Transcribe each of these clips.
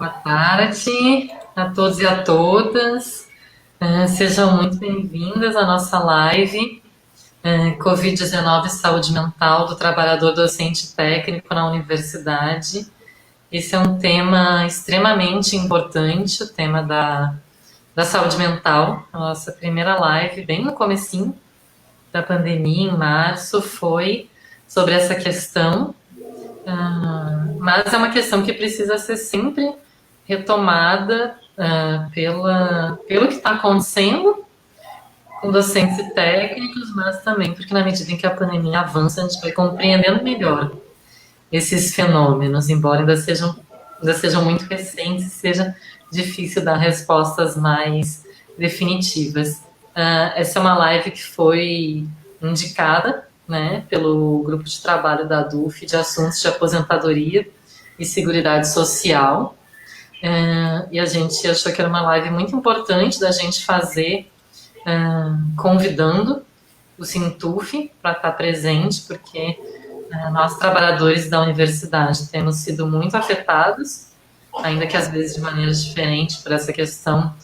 Boa tarde a todos e a todas. Sejam muito bem-vindas à nossa live Covid-19 Saúde Mental do Trabalhador Docente Técnico na Universidade. Esse é um tema extremamente importante, o tema da saúde mental. A nossa primeira live, bem no comecinho da pandemia, em março, foi sobre essa questão. Mas é uma questão que precisa ser sempre retomada pelo que está acontecendo com docentes e técnicos, mas também porque na medida em que a pandemia avança, a gente vai compreendendo melhor esses fenômenos, embora ainda sejam muito recentes, seja difícil dar respostas mais definitivas. Essa é uma live que foi indicada, né, pelo grupo de trabalho da ADUF de assuntos de aposentadoria e seguridade social. E a gente achou que era uma live muito importante da gente fazer, convidando o Sintuf para estar presente, porque nós, trabalhadores da universidade, temos sido muito afetados, ainda que às vezes de maneira diferente, por essa questão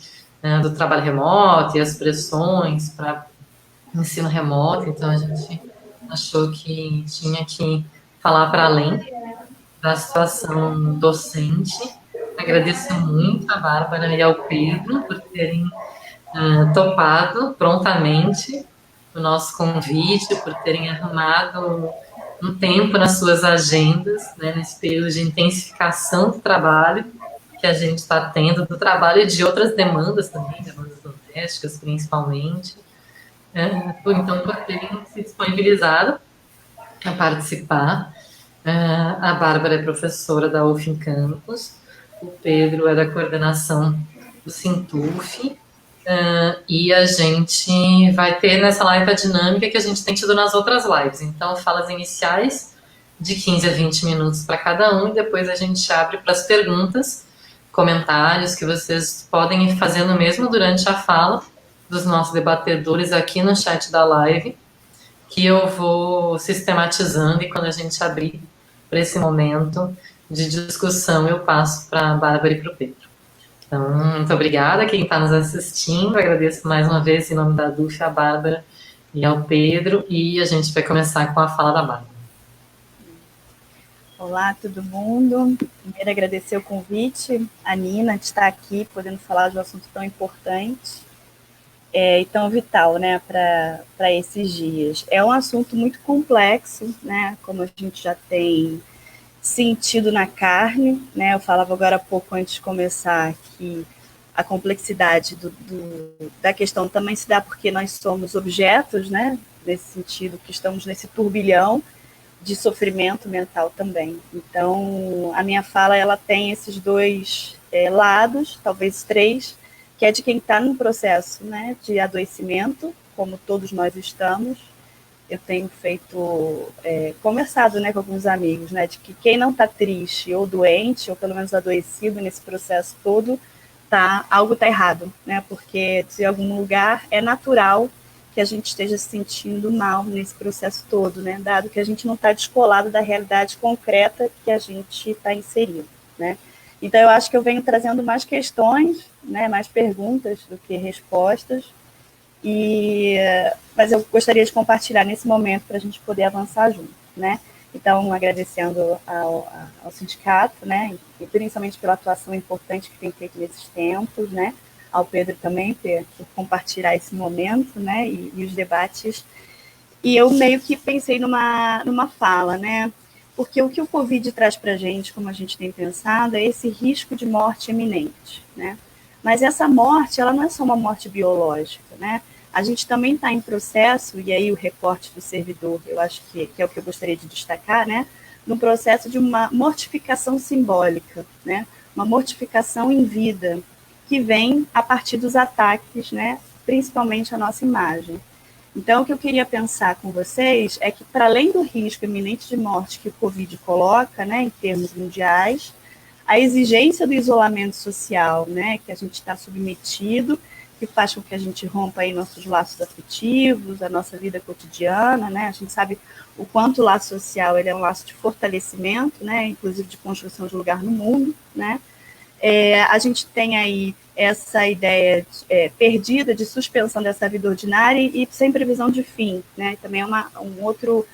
do trabalho remoto e as pressões para ensino remoto. Então, a gente achou que tinha que falar para além da situação docente. Agradeço muito a Bárbara e ao Pedro por terem topado prontamente o nosso convite, por terem arrumado um tempo nas suas agendas, né, nesse período de intensificação do trabalho que a gente está tendo, do trabalho e de outras demandas também, demandas domésticas principalmente. Por terem se disponibilizado a participar. A Bárbara é professora da UF em Campos, o Pedro é da coordenação do Sintuf, e a gente vai ter nessa live a dinâmica que a gente tem tido nas outras lives. Então, falas iniciais de 15 a 20 minutos para cada um, e depois a gente abre para as perguntas, comentários que vocês podem ir fazendo mesmo durante a fala dos nossos debatedores aqui no chat da live, que eu vou sistematizando, e quando a gente abrir para esse momento de discussão, eu passo para a Bárbara e para o Pedro. Então, muito obrigada a quem está nos assistindo, agradeço mais uma vez em nome da DUF, a Bárbara e ao Pedro, e a gente vai começar com a fala da Bárbara. Olá, todo mundo. Primeiro, agradecer o convite, a Nina, de estar aqui, podendo falar de um assunto tão importante e tão vital, né, para esses dias. É um assunto muito complexo, né, como a gente já tem sentido na carne, né? Eu falava agora há pouco, antes de começar, que a complexidade da questão também se dá porque nós somos objetos, né, nesse sentido, que estamos nesse turbilhão de sofrimento mental também. Então, a minha fala, ela tem esses dois lados, talvez três, que é de quem está num processo, né, de adoecimento, como todos nós estamos. Eu tenho conversado, né, com alguns amigos, né, de que quem não está triste ou doente, ou pelo menos adoecido nesse processo todo, algo está errado, né, porque de algum lugar é natural que a gente esteja se sentindo mal nesse processo todo, né, dado que a gente não está descolado da realidade concreta que a gente está inserido, né. Então, eu acho que eu venho trazendo mais questões, né, mais perguntas do que respostas, mas eu gostaria de compartilhar nesse momento para a gente poder avançar junto, né? Então, agradecendo ao sindicato, né, e principalmente pela atuação importante que tem feito nesses tempos, né, ao Pedro também por compartilhar esse momento, né, e os debates. E eu meio que pensei numa fala, né, porque o que o Covid traz para a gente, como a gente tem pensado, é esse risco de morte iminente, né? Mas essa morte, ela não é só uma morte biológica, né? A gente também está em processo, e aí o recorte do servidor, eu acho que é o que eu gostaria de destacar, né? No processo de uma mortificação simbólica, né? Uma mortificação em vida, que vem a partir dos ataques, né? Principalmente a nossa imagem. Então, o que eu queria pensar com vocês é que, para além do risco iminente de morte que o Covid coloca, né, em termos mundiais, a exigência do isolamento social, né, que a gente está submetido, que faz com que a gente rompa aí nossos laços afetivos, a nossa vida cotidiana, né, a gente sabe o quanto o laço social ele é um laço de fortalecimento, né, inclusive de construção de lugar no mundo, né, A gente tem aí essa ideia perdida de suspensão dessa vida ordinária e sem previsão de fim, né? Também é um outro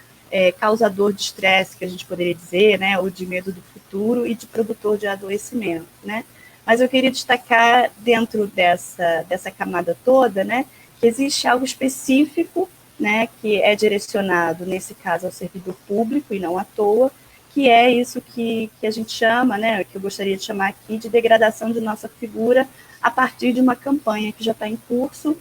causador de estresse, que a gente poderia dizer, né? Ou de medo do futuro e de produtor de adoecimento, né? Mas eu queria destacar dentro dessa camada toda, né? Que existe algo específico, né? Que é direcionado, nesse caso, ao servidor público e não à toa, que é isso que a gente chama, né, que eu gostaria de chamar aqui de degradação de nossa figura a partir de uma campanha que já está em curso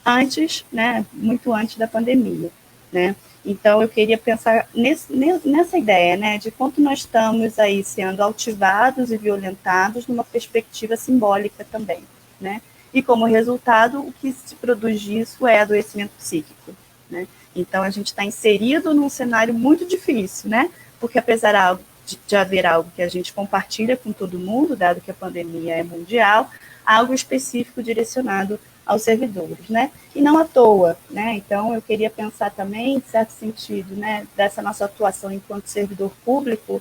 antes, né, muito antes da pandemia, né. Então, eu queria pensar nessa ideia, né, de quanto nós estamos aí sendo altivados e violentados numa perspectiva simbólica também, né. E, como resultado, o que se produz disso é adoecimento psíquico, né. Então, a gente está inserido num cenário muito difícil, né, porque apesar de haver algo que a gente compartilha com todo mundo, dado que a pandemia é mundial, algo específico direcionado aos servidores, né? E não à toa, né? Então, eu queria pensar também, em certo sentido, né, dessa nossa atuação enquanto servidor público,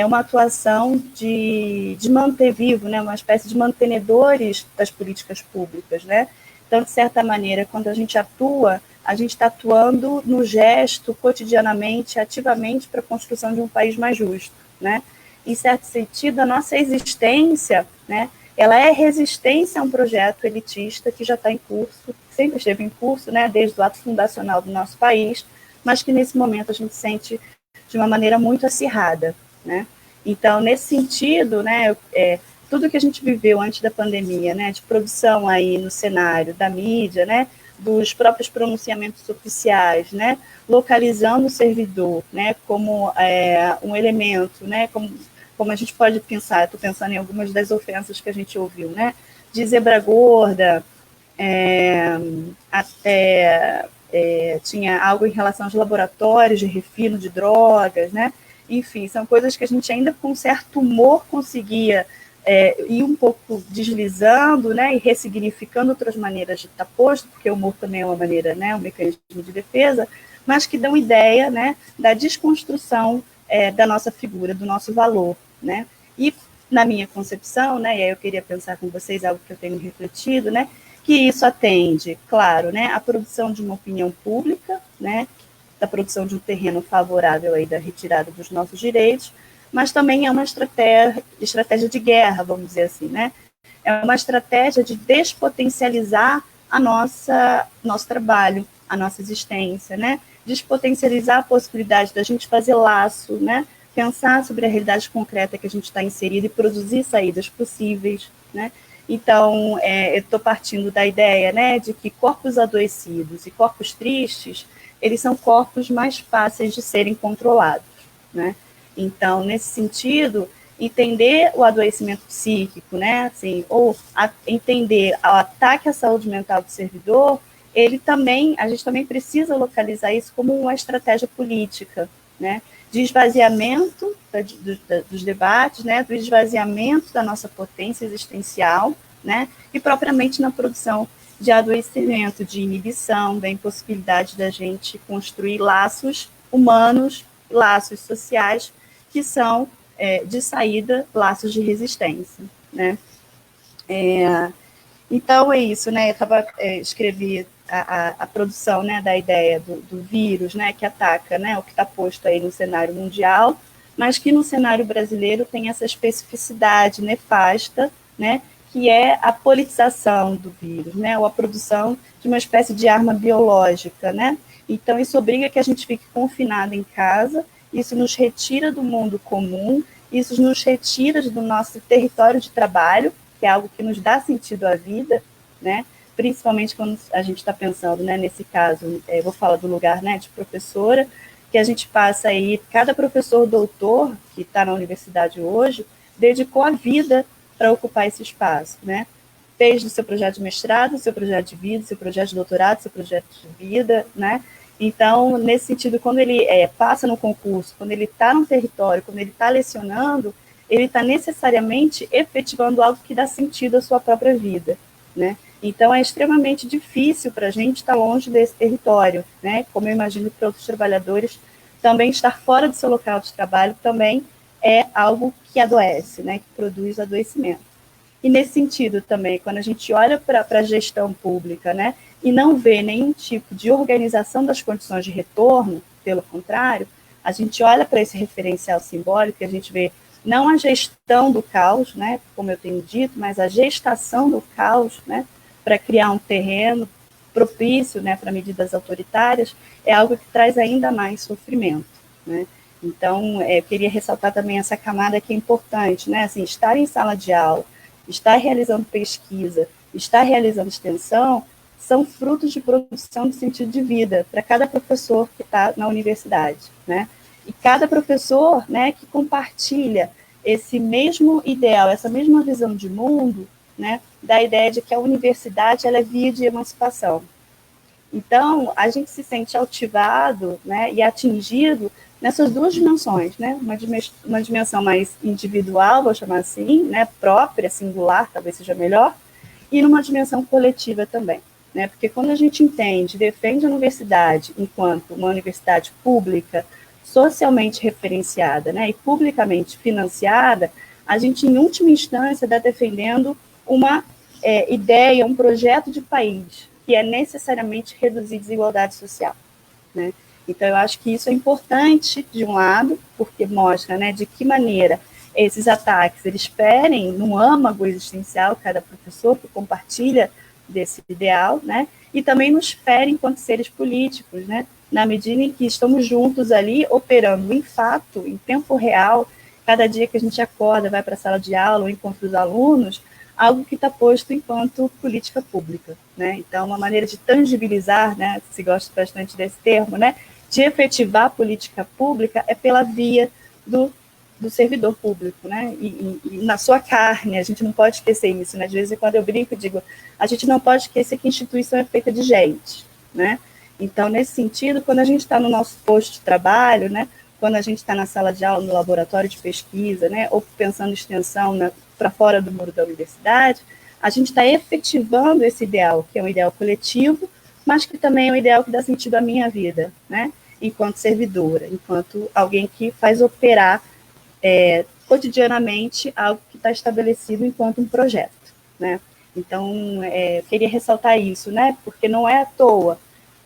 uma atuação de manter vivo, né, uma espécie de mantenedores das políticas públicas, né? Então, de certa maneira, quando a gente atua, a gente está atuando no gesto, cotidianamente, ativamente, para a construção de um país mais justo, né? Em certo sentido, a nossa existência, né, ela é resistência a um projeto elitista que já está em curso, sempre esteve em curso, né, desde o ato fundacional do nosso país, mas que nesse momento a gente sente de uma maneira muito acirrada, né? Então, nesse sentido, né, tudo que a gente viveu antes da pandemia, né, de produção aí no cenário da mídia, né, dos próprios pronunciamentos oficiais, né, localizando o servidor, né, como um elemento, né, como a gente pode pensar, estou pensando em algumas das ofensas que a gente ouviu, né, de zebra gorda, até tinha algo em relação aos laboratórios de refino de drogas, né, enfim, são coisas que a gente ainda com certo humor conseguia ir um pouco deslizando, né, e ressignificando outras maneiras de estar posto, porque o humor também é uma maneira, né, um mecanismo de defesa, mas que dão ideia, né, da desconstrução da nossa figura, do nosso valor, né, e na minha concepção, né, e aí eu queria pensar com vocês algo que eu tenho refletido, né, que isso atende, claro, né, à produção de uma opinião pública, né, da produção de um terreno favorável aí da retirada dos nossos direitos, mas também é uma estratégia de guerra, vamos dizer assim, né? É uma estratégia de despotencializar nosso trabalho, a nossa existência, né? Despotencializar a possibilidade da gente fazer laço, né? Pensar sobre a realidade concreta que a gente está inserido e produzir saídas possíveis, né? Então, eu estou partindo da ideia, né, de que corpos adoecidos e corpos tristes, eles são corpos mais fáceis de serem controlados, né? Então, nesse sentido, entender o adoecimento psíquico, né, assim, ou entender o ataque à saúde mental do servidor, a gente também precisa localizar isso como uma estratégia política, né, de esvaziamento dos debates, né, do esvaziamento da nossa potência existencial, né, e propriamente na produção de adoecimento, de inibição, da impossibilidade da gente construir laços humanos, laços sociais, que são, de saída, laços de resistência, né? Então, é isso, né? Escrevi a produção, né, da ideia do vírus, né, que ataca, né, o que está posto aí no cenário mundial, mas que no cenário brasileiro tem essa especificidade nefasta, né, que é a politização do vírus, né, ou a produção de uma espécie de arma biológica, né? Então, isso obriga que a gente fique confinado em casa, isso nos retira do mundo comum, isso nos retira do nosso território de trabalho, que é algo que nos dá sentido à vida, né? Principalmente quando a gente está pensando, né, nesse caso, eu vou falar do lugar, né, de professora, que a gente passa aí, cada professor doutor que está na universidade hoje, dedicou a vida para ocupar esse espaço, né? Desde o seu projeto de mestrado, seu projeto de vida, seu projeto de doutorado, seu projeto de vida, né? Então, nesse sentido, quando ele passa no concurso, quando ele está no território, quando ele está lecionando, ele está necessariamente efetivando algo que dá sentido à sua própria vida, né? Então, é extremamente difícil para a gente estar longe desse território, né? Como eu imagino para outros trabalhadores, também estar fora do seu local de trabalho também é algo que adoece, né? Que produz adoecimento. E nesse sentido também, quando a gente olha para a gestão pública, né, e não vê nenhum tipo de organização das condições de retorno, pelo contrário, a gente olha para esse referencial simbólico e a gente vê não a gestão do caos, né, como eu tenho dito, mas a gestação do caos, né, para criar um terreno propício, né, para medidas autoritárias, é algo que traz ainda mais sofrimento, né. Então, eu queria ressaltar também essa camada que é importante, né, assim, estar em sala de aula, estar realizando pesquisa, estar realizando extensão, são frutos de produção de sentido de vida para cada professor que está na universidade, né? E cada professor, né, que compartilha esse mesmo ideal, essa mesma visão de mundo, né, da ideia de que a universidade ela é via de emancipação. Então, a gente se sente ativado, né, e atingido nessas duas dimensões, né, uma dimensão mais individual, vou chamar assim, né, própria, singular, talvez seja melhor, e numa dimensão coletiva também. Né, porque quando a gente entende, defende a universidade enquanto uma universidade pública, socialmente referenciada, né, e publicamente financiada, a gente, em última instância, está defendendo uma ideia, um projeto de país, que é necessariamente reduzir desigualdade social. Né? Então, eu acho que isso é importante, de um lado, porque mostra, né, de que maneira esses ataques, eles ferem no âmago existencial cada professor que compartilha desse ideal, né, e também nos ferem enquanto seres políticos, né, na medida em que estamos juntos ali, operando em fato, em tempo real, cada dia que a gente acorda, vai para a sala de aula ou encontra os alunos, algo que está posto enquanto política pública, né? Então, uma maneira de tangibilizar, né, se gosta bastante desse termo, né, de efetivar a política pública é pela via do servidor público, né, e na sua carne, a gente não pode esquecer isso, né, às vezes quando eu brinco, eu digo, a gente não pode esquecer que a instituição é feita de gente, né, então, nesse sentido, quando a gente está no nosso posto de trabalho, né, quando a gente está na sala de aula, no laboratório de pesquisa, né, ou pensando em extensão, né, para fora do muro da universidade, a gente está efetivando esse ideal, que é um ideal coletivo, mas que também é um ideal que dá sentido à minha vida, né, enquanto servidora, enquanto alguém que faz operar cotidianamente algo que está estabelecido enquanto um projeto, né. Então, queria ressaltar isso, né, porque não é à toa,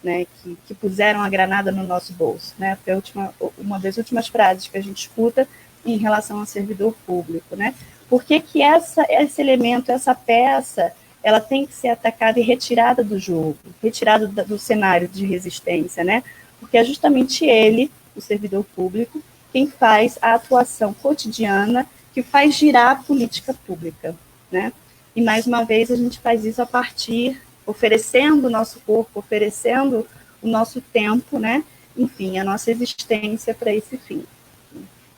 né, que puseram a granada no nosso bolso, né, foi uma das últimas frases que a gente escuta em relação ao servidor público, né, por que esse elemento, essa peça, ela tem que ser atacada e retirada do jogo, retirada do cenário de resistência, né, porque é justamente ele, o servidor público, quem faz a atuação cotidiana que faz girar a política pública, né, e mais uma vez a gente faz isso a partir oferecendo o nosso corpo, oferecendo o nosso tempo, né? Enfim, a nossa existência para esse fim.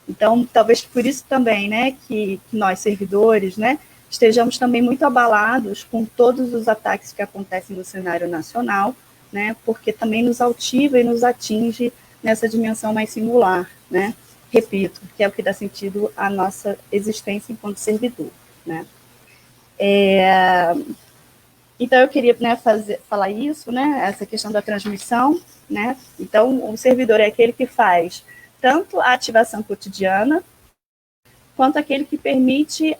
Então, talvez por isso também, né, que nós, servidores, né, estejamos também muito abalados com todos os ataques que acontecem no cenário nacional, né, porque também nos altiva e nos atinge nessa dimensão mais singular, né? Repito, que é o que dá sentido à nossa existência enquanto servidor, né? Então, eu queria, né, falar isso, né, essa questão da transmissão, né, então o servidor é aquele que faz tanto a ativação cotidiana, quanto aquele que permite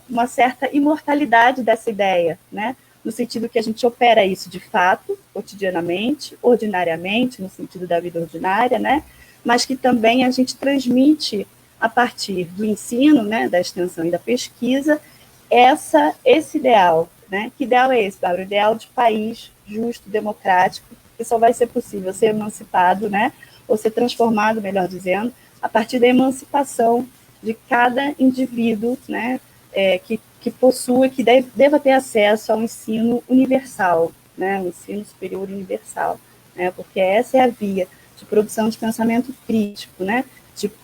uma certa imortalidade dessa ideia, né, no sentido que a gente opera isso de fato, cotidianamente, ordinariamente, no sentido da vida ordinária, né, mas que também a gente transmite a partir do ensino, né, da extensão e da pesquisa, esse ideal, né? Que ideal é esse, Bárbara? O ideal de país justo, democrático, que só vai ser possível ser emancipado, né? Ou ser transformado, melhor dizendo, a partir da emancipação de cada indivíduo, né? Que possua, que deva ter acesso ao ensino universal, né? Um ensino superior universal, né? Porque essa é a via de produção de pensamento crítico, né?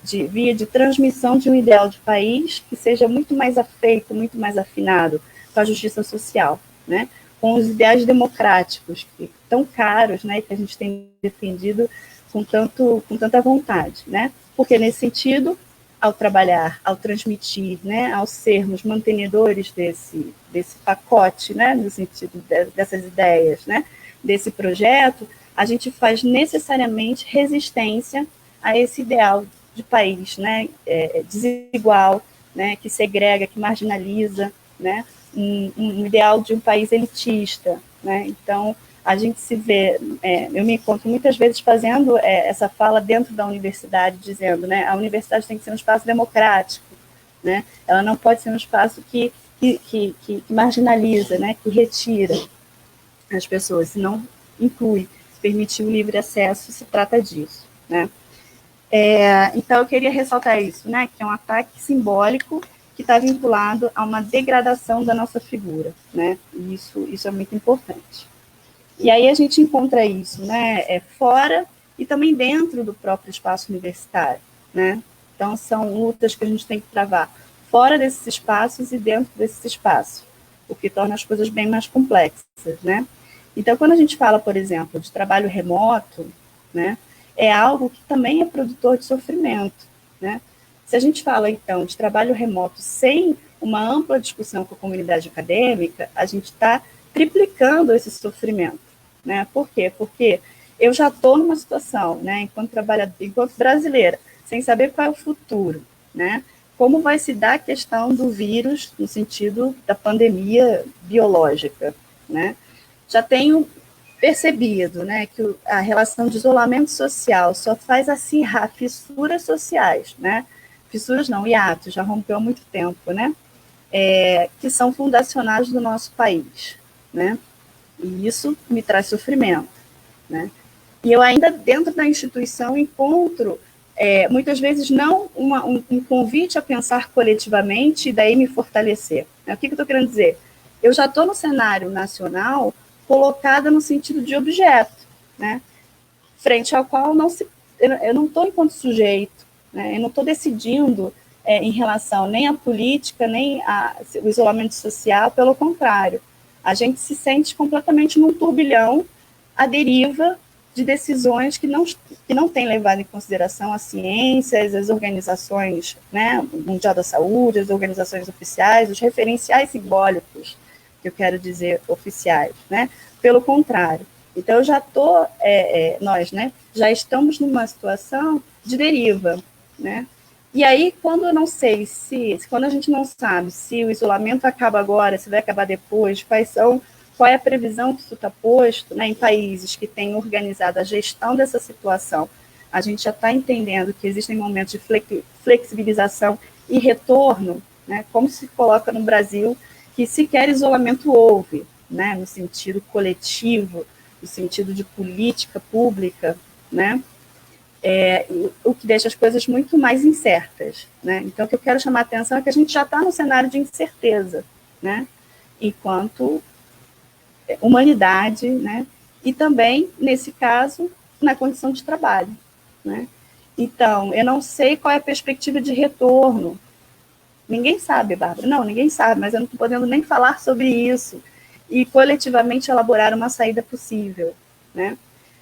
De via de transmissão de um ideal de país que seja muito mais afeito, muito mais afinado com a justiça social, né? Com os ideais democráticos que tão caros, né? Que a gente tem defendido com tanta vontade, né? Porque nesse sentido, ao trabalhar, ao transmitir, né? Ao sermos mantenedores desse pacote, né? No sentido dessas ideias, né? Desse projeto, a gente faz necessariamente resistência a esse ideal de país, né, desigual, né, que segrega, que marginaliza, né, um ideal de um país elitista, né? Então, a gente se vê, eu me encontro muitas vezes fazendo essa fala dentro da universidade, dizendo, né, a universidade tem que ser um espaço democrático, né? Ela não pode ser um espaço que marginaliza, né, que retira as pessoas, se não inclui, permitir o livre acesso, se trata disso, né? Então, eu queria ressaltar isso, né, que é um ataque simbólico que está vinculado a uma degradação da nossa figura, né? E isso é muito importante. E aí a gente encontra isso, né, fora e também dentro do próprio espaço universitário, né? Então, são lutas que a gente tem que travar fora desses espaços e dentro desses espaços, o que torna as coisas bem mais complexas, né? Então, quando a gente fala, por exemplo, de trabalho remoto, né, é algo que também é produtor de sofrimento, né? Se a gente fala, então, de trabalho remoto sem uma ampla discussão com a comunidade acadêmica, a gente está triplicando esse sofrimento, né? Por quê? Porque eu já estou numa situação, né, enquanto brasileira, sem saber qual é o futuro, né? Como vai se dar a questão do vírus no sentido da pandemia biológica, né? Já tenho percebido, né, que a relação de isolamento social só faz acirrar fissuras sociais, né? Fissuras não, hiatos, já rompeu há muito tempo, né? Que são fundacionais do nosso país, né? E isso me traz sofrimento, né? E eu ainda, dentro da instituição, encontro, muitas vezes, não um convite a pensar coletivamente e daí me fortalecer. O que eu estou querendo dizer? Eu já estou no cenário nacional colocada no sentido de objeto, né? Frente ao qual eu não estou enquanto sujeito, né? Eu não estou decidindo em relação nem à política, nem ao isolamento social, pelo contrário. A gente se sente completamente num turbilhão à deriva de decisões que não têm levado em consideração as ciências, as organizações, né, o Mundial da Saúde, as organizações oficiais, os referenciais simbólicos, que eu quero dizer oficiais, né? Pelo contrário. Então, eu já estou, nós, né, já estamos numa situação de deriva, né? E aí, quando eu não sei quando a gente não sabe se o isolamento acaba agora, se vai acabar depois, qual é a previsão que isso está posto, né, em países que têm organizado a gestão dessa situação, a gente já está entendendo que existem momentos de flexibilização e retorno, né, como se coloca no Brasil, que sequer isolamento houve, né, no sentido coletivo, no sentido de política pública, né, o que deixa as coisas muito mais incertas, né? Então, o que eu quero chamar a atenção é que a gente já está no cenário de incerteza, né, enquanto humanidade, né, e também, nesse caso, na condição de trabalho, né. Então, eu não sei qual é a perspectiva de retorno. Ninguém sabe, Bárbara. Não, ninguém sabe, mas eu não estou podendo nem falar sobre isso e coletivamente elaborar uma saída possível, né?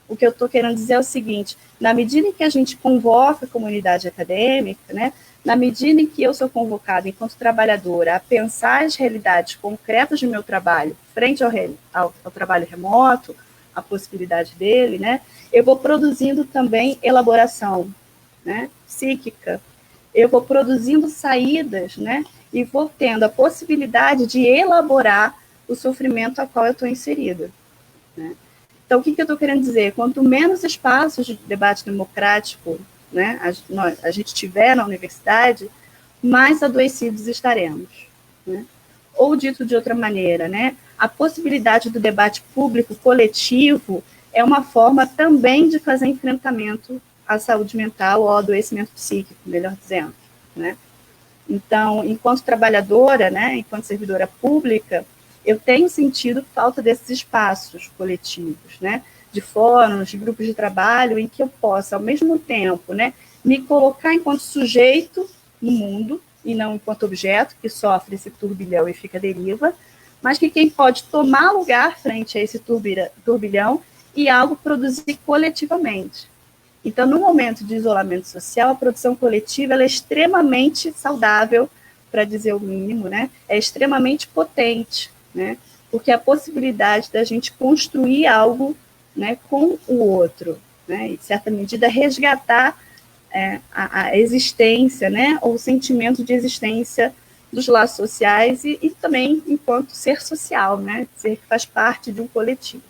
O que eu estou querendo dizer é o seguinte: na medida em que a gente convoca a comunidade acadêmica, né, na medida em que eu sou convocada enquanto trabalhadora a pensar as realidades concretas do meu trabalho frente ao trabalho remoto, a possibilidade dele, né, eu vou produzindo também elaboração, né, psíquica, eu vou produzindo saídas, né, e vou tendo a possibilidade de elaborar o sofrimento a qual eu estou inserida, né. Então, o que eu estou querendo dizer? Quanto menos espaços de debate democrático, né, a gente tiver na universidade, mais adoecidos estaremos, né? Ou, dito de outra maneira, né, a possibilidade do debate público coletivo é uma forma também de fazer enfrentamento à saúde mental ou ao adoecimento psíquico, melhor dizendo, né? Então, enquanto trabalhadora, né, enquanto servidora pública, eu tenho sentido falta desses espaços coletivos, né, de fóruns, de grupos de trabalho, em que eu possa, ao mesmo tempo, né, me colocar enquanto sujeito no mundo, e não enquanto objeto, que sofre esse turbilhão e fica à deriva, mas que quem pode tomar lugar frente a esse turbilhão e algo produzir coletivamente. Então, no momento de isolamento social, a produção coletiva ela é extremamente saudável, para dizer o mínimo, né, é extremamente potente, né? Porque a possibilidade da gente construir algo, né, com o outro, né, e, de certa medida, resgatar a existência, né, ou o sentimento de existência dos laços sociais e também enquanto ser social, né? Ser que faz parte de um coletivo,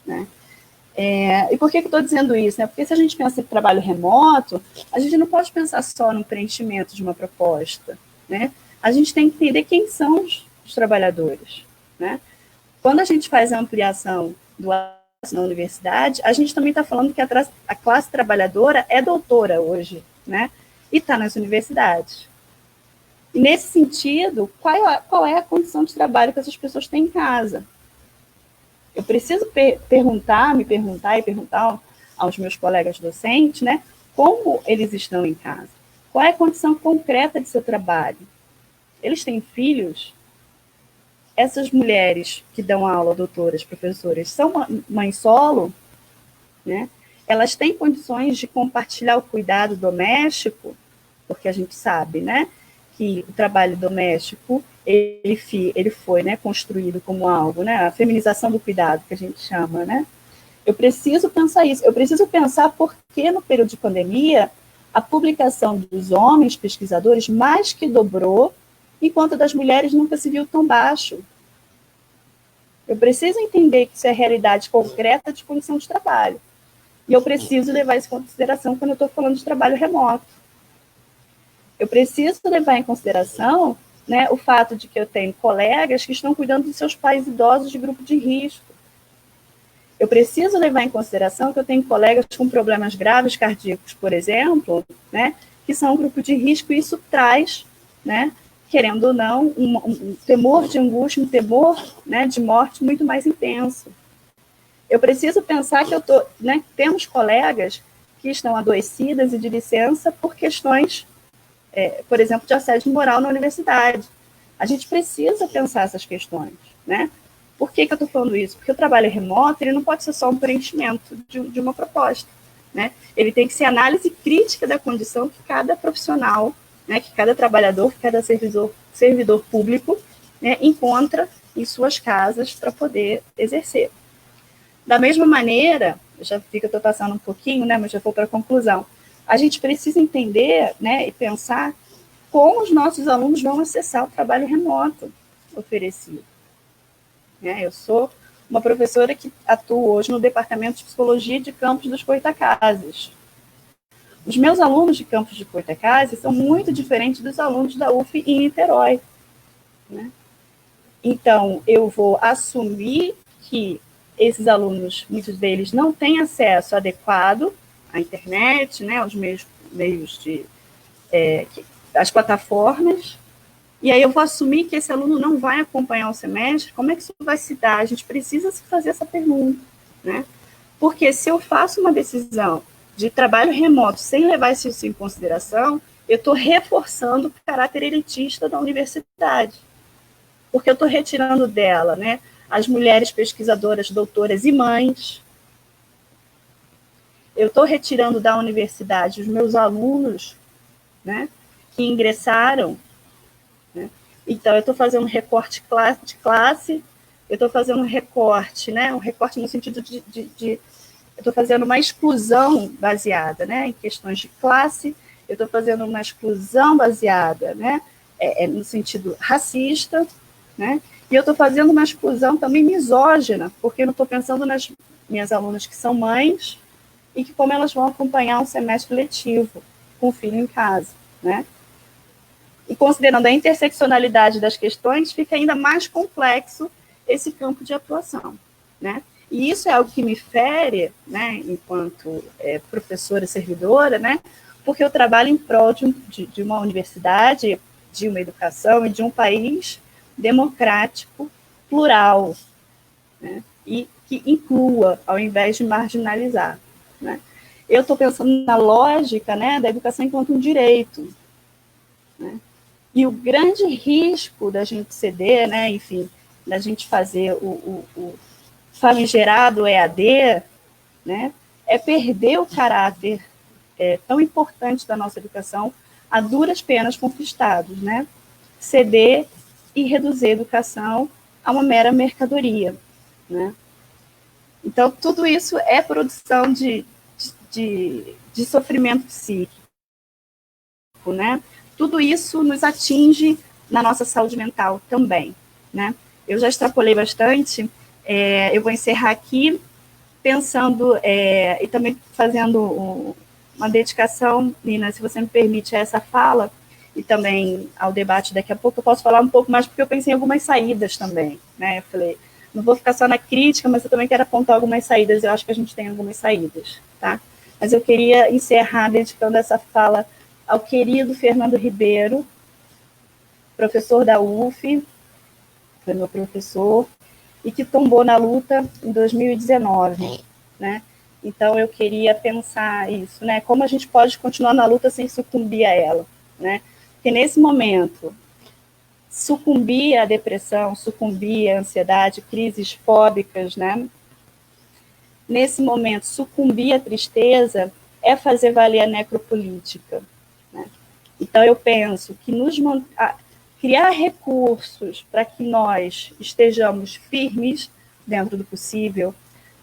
né? E por que eu estou dizendo isso? Né? Porque se a gente pensa em trabalho remoto, a gente não pode pensar só no preenchimento de uma proposta, né? A gente tem que entender quem são os trabalhadores, né? Quando a gente faz a ampliação do acesso na universidade, a gente também está falando que a classe trabalhadora é doutora hoje, né? E está nas universidades. E nesse sentido, qual é a condição de trabalho que essas pessoas têm em casa? Eu preciso me perguntar e perguntar aos meus colegas docentes, né, como eles estão em casa. Qual é a condição concreta de seu trabalho? Eles têm filhos? Essas mulheres que dão aula, doutoras, professoras, são mães solo? Né? Elas têm condições de compartilhar o cuidado doméstico? Porque a gente sabe, né, que o trabalho doméstico ele foi, né, construído como algo, né, a feminização do cuidado, que a gente chama, né? Eu preciso pensar isso, eu preciso pensar por que no período de pandemia a publicação dos homens pesquisadores mais que dobrou, enquanto das mulheres nunca se viu tão baixo. Eu preciso entender que isso é realidade concreta de condição de trabalho. E eu preciso levar isso em consideração quando eu estou falando de trabalho remoto. Eu preciso levar em consideração, né, o fato de que eu tenho colegas que estão cuidando dos seus pais idosos de grupo de risco. Eu preciso levar em consideração que eu tenho colegas com problemas graves cardíacos, por exemplo, né, que são um grupo de risco, e isso traz, né, querendo ou não, um temor de angústia, um temor, né, de morte muito mais intenso. Eu preciso pensar que né, temos colegas que estão adoecidas e de licença por questões, por exemplo, de assédio moral na universidade. A gente precisa pensar essas questões, né? Por que eu estou falando isso? Porque o trabalho remoto ele não pode ser só um preenchimento de uma proposta, né? Ele tem que ser análise crítica da condição que cada profissional, né, que cada trabalhador, que cada servidor público, né, encontra em suas casas para poder exercer. Da mesma maneira, já vi que eu estou passando um pouquinho, né, mas já vou para a conclusão. A gente precisa entender, né, e pensar como os nossos alunos vão acessar o trabalho remoto oferecido. Eu sou uma professora que atua hoje no Departamento de Psicologia de Campos dos Goytacazes. Os meus alunos de Campos de Goytacazes são muito diferentes dos alunos da UF em Niterói, né? Então, eu vou assumir que esses alunos, muitos deles, não têm acesso adequado à internet, né, aos meios de as plataformas, e aí eu vou assumir que esse aluno não vai acompanhar o semestre. Como é que isso vai se dar? A gente precisa se fazer essa pergunta, né? Porque se eu faço uma decisão de trabalho remoto sem levar isso em consideração, eu estou reforçando o caráter elitista da universidade, porque eu estou retirando dela, né, as mulheres pesquisadoras, doutoras e mães. Eu estou retirando da universidade os meus alunos, né, que ingressaram, né? Então, eu estou fazendo um recorte de classe, eu estou fazendo um recorte, né, um recorte no sentido eu estou fazendo uma exclusão baseada, né, em questões de classe, eu estou fazendo uma exclusão baseada, né, no sentido racista, né, e eu estou fazendo uma exclusão também misógina, porque eu não estou pensando nas minhas alunas que são mães e que como elas vão acompanhar um semestre letivo com o filho em casa, né? E considerando a interseccionalidade das questões, fica ainda mais complexo esse campo de atuação, né? E isso é algo que me fere, né, enquanto professora servidora, né, porque eu trabalho em prol de uma universidade, de uma educação e de um país democrático, plural, né, e que inclua, ao invés de marginalizar, né? Eu estou pensando na lógica, né, da educação enquanto um direito, né? E o grande risco da gente ceder, né, enfim, da gente fazer o famigerado EAD, né, é perder o caráter tão importante da nossa educação a duras penas conquistados, né? Ceder e reduzir a educação a uma mera mercadoria, né? Então, tudo isso é produção de sofrimento psíquico, né? Tudo isso nos atinge na nossa saúde mental também, né? Eu já extrapolei bastante, eu vou encerrar aqui pensando e também fazendo uma dedicação, Nina, se você me permite, a essa fala e também ao debate daqui a pouco, eu posso falar um pouco mais, porque eu pensei em algumas saídas também, né? Eu falei, não vou ficar só na crítica, mas eu também quero apontar algumas saídas, eu acho que a gente tem algumas saídas, tá? Mas eu queria encerrar dedicando essa fala ao querido Fernando Ribeiro, professor da UF, foi meu professor, e que tombou na luta em 2019, né? Então, eu queria pensar isso, né? Como a gente pode continuar na luta sem sucumbir a ela, né? Porque nesse momento, sucumbir à depressão, sucumbir à ansiedade, crises fóbicas, né? Nesse momento, sucumbir à tristeza é fazer valer a necropolítica, né? Então, eu penso que criar recursos para que nós estejamos firmes dentro do possível,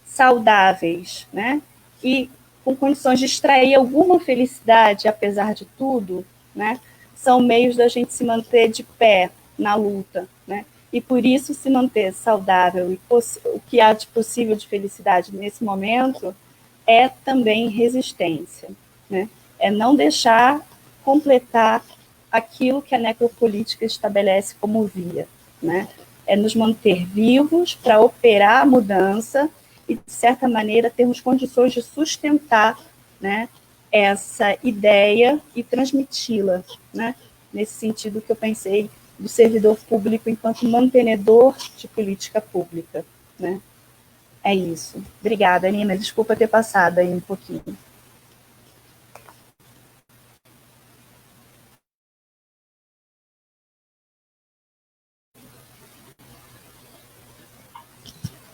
saudáveis, né? E com condições de extrair alguma felicidade, apesar de tudo, né? São meios da gente se manter de pé na luta, né? E por isso se manter saudável e o que há de possível de felicidade nesse momento é também resistência, né? É não deixar completar aquilo que a necropolítica estabelece como via, né? É nos manter vivos para operar a mudança e, de certa maneira, termos condições de sustentar, né, essa ideia e transmiti-la, né? Nesse sentido que eu pensei do servidor público enquanto mantenedor de política pública, né? É isso. Obrigada, Nina. Desculpa ter passado aí um pouquinho.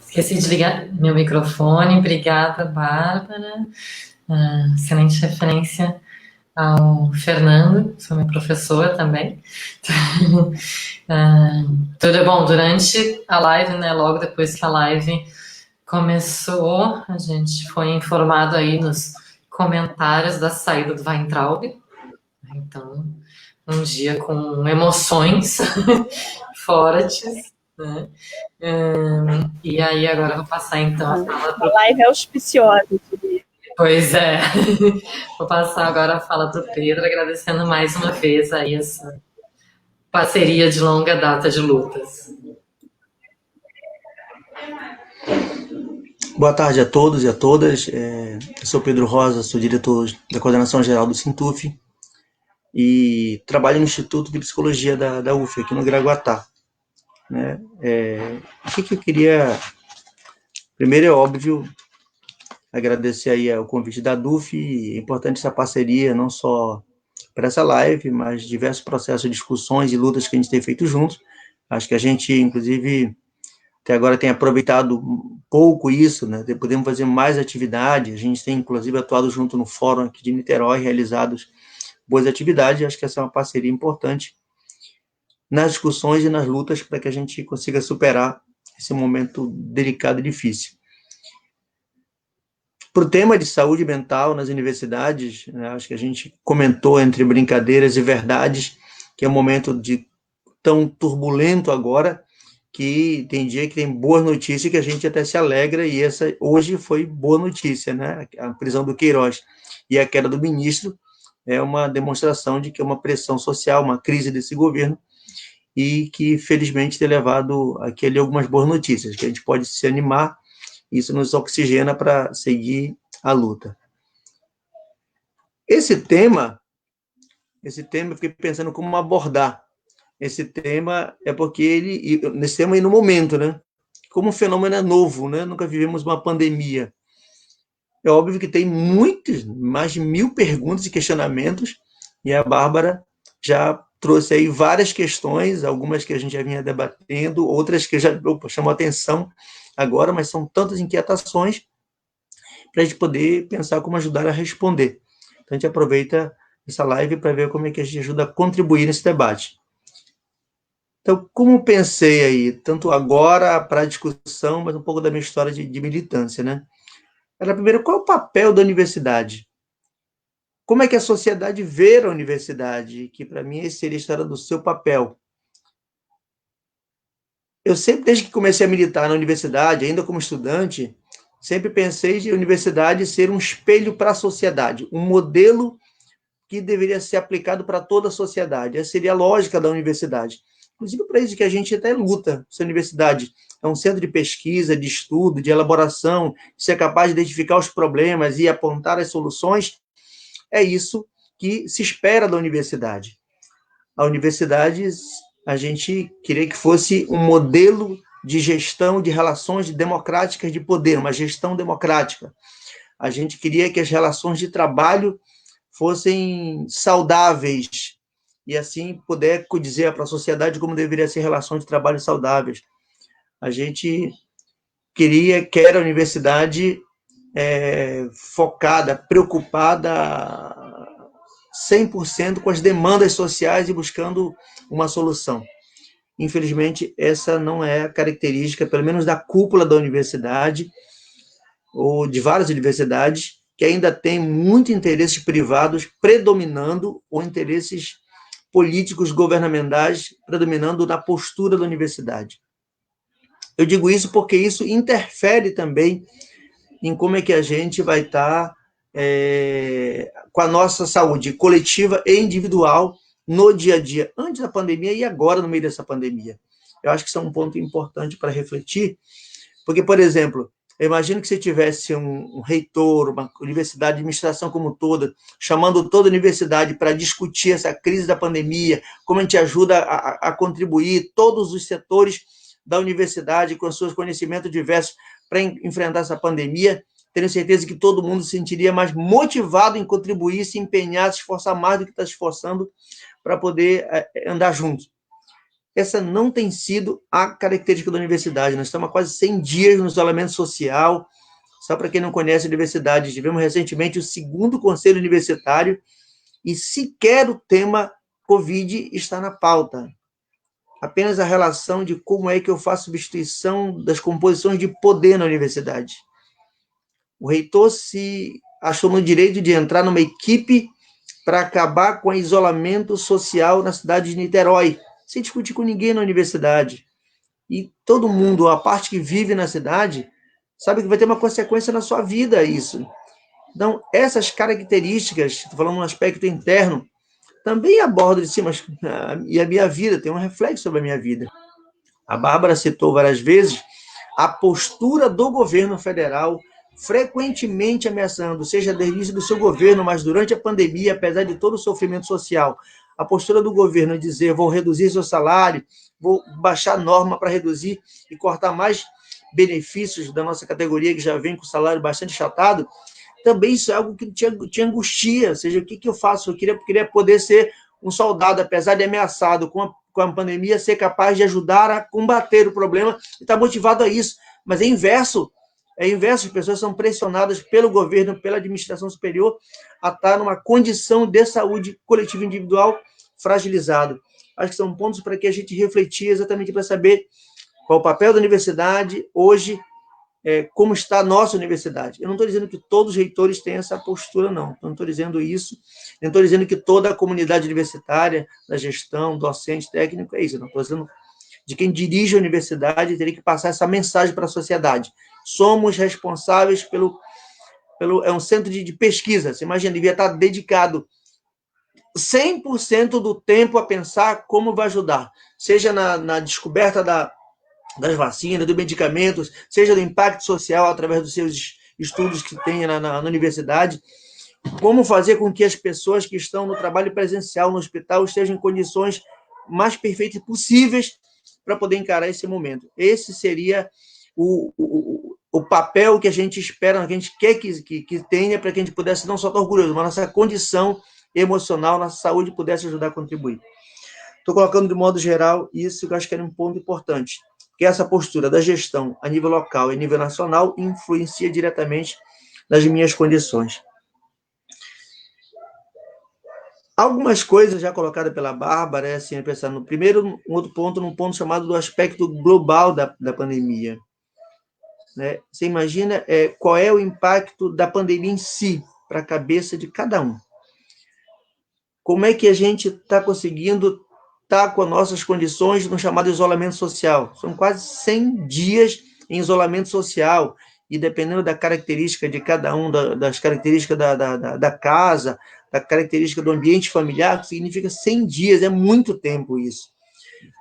Esqueci de ligar meu microfone. Obrigada, Bárbara. Excelente referência ao Fernando, sou meu professor também. Tudo bom, durante a live, né, logo depois que a live começou, a gente foi informado aí nos comentários da saída do Weintraub. Então, um dia com emoções fortes, né? E aí agora eu vou passar então a fala para a live é auspiciosa. Pois é. Vou passar agora a fala para o Pedro, agradecendo mais uma vez aí essa parceria de longa data de lutas. Boa tarde a todos e a todas. Eu sou Pedro Rosa, sou diretor da Coordenação Geral do Sintuf e trabalho no Instituto de Psicologia da UF, aqui no Graguatá. Né? O que eu queria... Primeiro, é óbvio, agradecer aí o convite da DUF, é importante essa parceria, não só para essa live, mas diversos processos de discussões e lutas que a gente tem feito juntos. Acho que a gente, inclusive, até agora tem aproveitado pouco isso, né? Podemos fazer mais atividade, a gente tem, inclusive, atuado junto no fórum aqui de Niterói, realizados boas atividades, acho que essa é uma parceria importante nas discussões e nas lutas para que a gente consiga superar esse momento delicado e difícil. Para o tema de saúde mental nas universidades, né, acho que a gente comentou entre brincadeiras e verdades que é um momento tão turbulento agora, que tem dia que tem boas notícias que a gente até se alegra, e essa hoje foi boa notícia, né? A prisão do Queiroz e a queda do ministro é uma demonstração de que é uma pressão social, uma crise desse governo, e que felizmente tem levado aqui ali algumas boas notícias, que a gente pode se animar, isso nos oxigena para seguir a luta. Esse tema eu fiquei pensando como abordar. Esse tema é porque nesse tema aí no momento, né? Como um fenômeno é novo, né? Nunca vivemos uma pandemia. É óbvio que tem mais de 1000 perguntas e questionamentos, e a Bárbara já trouxe aí várias questões, algumas que a gente já vinha debatendo, outras que já chamou atenção agora, mas são tantas inquietações para a gente poder pensar como ajudar a responder. Então a gente aproveita essa live para ver como é que a gente ajuda a contribuir nesse debate. Então, como pensei aí, tanto agora para a discussão, mas um pouco da minha história de militância, né? Era primeiro, qual é o papel da universidade? Como é que a sociedade vê a universidade? Que para mim esse seria a história do seu papel. Eu sempre, desde que comecei a militar na universidade, ainda como estudante, sempre pensei de a universidade ser um espelho para a sociedade, um modelo que deveria ser aplicado para toda a sociedade. Essa seria a lógica da universidade. Inclusive, para isso que a gente até luta. Se a universidade é um centro de pesquisa, de estudo, de elaboração, ser capaz de identificar os problemas e apontar as soluções, é isso que se espera da universidade. A universidade, a gente queria que fosse um modelo de gestão de relações democráticas de poder, uma gestão democrática. A gente queria que as relações de trabalho fossem saudáveis e assim poder dizer para a sociedade como deveria ser relações de trabalho saudáveis. A gente quer a universidade focada, preocupada 100% com as demandas sociais e buscando uma solução. Infelizmente, essa não é a característica, pelo menos da cúpula da universidade, ou de várias universidades, que ainda tem muito interesses privados predominando, ou interesses políticos governamentais predominando na postura da universidade. Eu digo isso porque isso interfere também em como é que a gente vai estar com a nossa saúde coletiva e individual no dia a dia, antes da pandemia e agora no meio dessa pandemia. Eu acho que isso é um ponto importante para refletir, porque, por exemplo, eu imagino que se tivesse um reitor, uma universidade de administração como toda, chamando toda a universidade para discutir essa crise da pandemia, como a gente ajuda a contribuir, todos os setores da universidade com seus conhecimentos diversos para enfrentar essa pandemia, tenho certeza que todo mundo se sentiria mais motivado em contribuir, se empenhar, se esforçar mais do que está se esforçando para poder andar juntos. Essa não tem sido a característica da universidade. Nós estamos há quase 100 dias no isolamento social. Só para quem não conhece a universidade, tivemos recentemente o 2º Conselho Universitário e sequer o tema Covid está na pauta. Apenas a relação de como é que eu faço substituição das composições de poder na universidade. O reitor se achou no direito de entrar numa equipe para acabar com o isolamento social na cidade de Niterói, sem discutir com ninguém na universidade. E todo mundo, a parte que vive na cidade, sabe que vai ter uma consequência na sua vida isso. Então, essas características, estou falando no aspecto interno, também abordo de cima, e a minha vida, tem um reflexo sobre a minha vida. A Bárbara citou várias vezes a postura do governo federal, frequentemente ameaçando, seja desde o início do seu governo, mas durante a pandemia, apesar de todo o sofrimento social, a postura do governo é dizer, vou reduzir seu salário, vou baixar a norma para reduzir e cortar mais benefícios da nossa categoria, que já vem com o salário bastante achatado, também isso é algo que te angustia, ou seja, o que eu faço? Eu queria poder ser um soldado, apesar de ameaçado com a pandemia, ser capaz de ajudar a combater o problema e estar motivado a isso. Mas é inverso, as pessoas são pressionadas pelo governo, pela administração superior, a estar numa condição de saúde coletiva e individual fragilizado. Acho que são pontos para que a gente refletir exatamente para saber qual o papel da universidade hoje, como está a nossa universidade. Eu não estou dizendo que todos os reitores têm essa postura, não. Não estou dizendo isso. Não estou dizendo que toda a comunidade universitária, da gestão, docente, técnico, é isso. Eu não estou dizendo de quem dirige a universidade teria que passar essa mensagem para a sociedade. Somos responsáveis é um centro de pesquisa. Você imagina, devia estar dedicado 100% do tempo a pensar como vai ajudar, seja na descoberta das vacinas, dos medicamentos, seja do impacto social através dos seus estudos que tem na universidade, como fazer com que as pessoas que estão no trabalho presencial no hospital estejam em condições mais perfeitas possíveis para poder encarar esse momento. Esse seria o papel que a gente espera, que a gente quer que tenha, para que a gente pudesse não só estar orgulhoso, mas nossa condição emocional, nossa saúde pudesse ajudar a contribuir. Estou colocando de modo geral isso, que eu acho que era um ponto importante, que essa postura da gestão a nível local e a nível nacional influencia diretamente nas minhas condições. Algumas coisas já colocadas pela Bárbara, assim, pensando no primeiro, um outro ponto, num ponto chamado do aspecto global da pandemia. Né? Você imagina qual é o impacto da pandemia em si para a cabeça de cada um. Como é que a gente está conseguindo está com as nossas condições no chamado isolamento social. São quase 100 dias em isolamento social, e dependendo da característica de cada um, das características da casa, da característica do ambiente familiar, significa 100 dias, é muito tempo isso.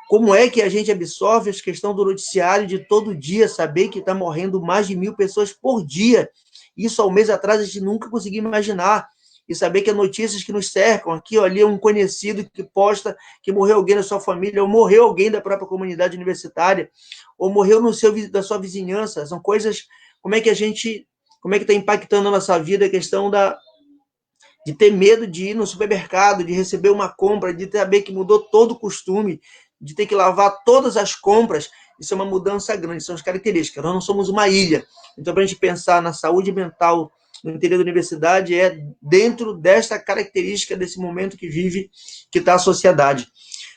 Como é que a gente absorve a questão do noticiário de todo dia, saber que está morrendo mais de 1.000 pessoas por dia? Isso, há um mês atrás, a gente nunca conseguia imaginar. E saber que as notícias que nos cercam, aqui ou ali, é um conhecido que posta que morreu alguém da sua família, ou morreu alguém da própria comunidade universitária, ou morreu da sua vizinhança. São coisas, como é que está impactando a nossa vida a questão de ter medo de ir no supermercado, de receber uma compra, de saber que mudou todo o costume, de ter que lavar todas as compras. Isso é uma mudança grande, são as características. Nós não somos uma ilha. Então, para a gente pensar na saúde mental no interior da universidade, é dentro desta característica, desse momento que vive, que está a sociedade.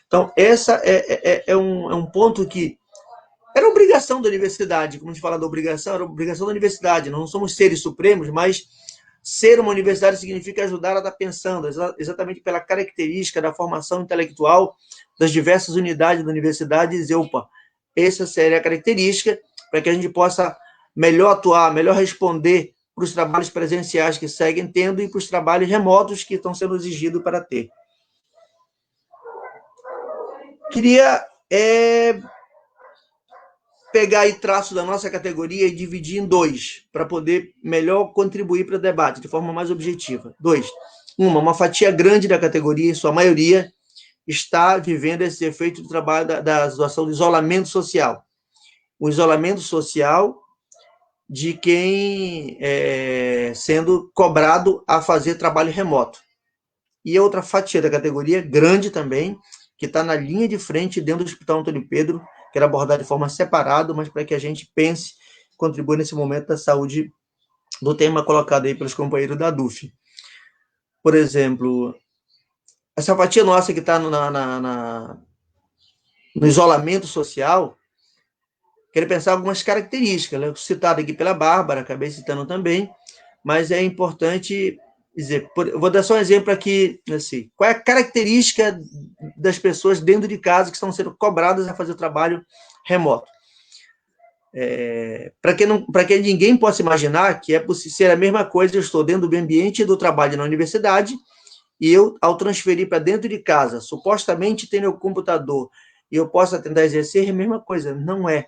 Então, essa é um ponto que era obrigação da universidade. Como a gente fala da obrigação, era obrigação da universidade. Nós não somos seres supremos, mas ser uma universidade significa ajudar a estar pensando, exatamente pela característica da formação intelectual das diversas unidades da universidade, dizer, opa, essa seria a característica para que a gente possa melhor atuar, melhor responder para os trabalhos presenciais que seguem tendo e para os trabalhos remotos que estão sendo exigidos para ter. Queria pegar aí traços da nossa categoria e dividir em dois, para poder melhor contribuir para o debate, de forma mais objetiva. Dois. Uma fatia grande da categoria, em sua maioria, está vivendo esse efeito do trabalho da situação do isolamento social. O isolamento social de quem sendo cobrado a fazer trabalho remoto. E a outra fatia da categoria, grande também, que está na linha de frente dentro do Hospital Antônio Pedro, quero abordar de forma separada, mas para que a gente pense, contribua nesse momento da saúde, do tema colocado aí pelos companheiros da DUF. Por exemplo, essa fatia nossa que está no isolamento social, quero pensar algumas características, né? Citado aqui pela Bárbara, acabei citando também, mas é importante dizer, vou dar só um exemplo aqui, assim, qual é a característica das pessoas dentro de casa que estão sendo cobradas a fazer o trabalho remoto. Para que ninguém possa imaginar que é possível ser a mesma coisa, eu estou dentro do ambiente do trabalho na universidade, e eu, ao transferir para dentro de casa, supostamente tendo o computador, e eu posso tentar exercer, é a mesma coisa. Não é.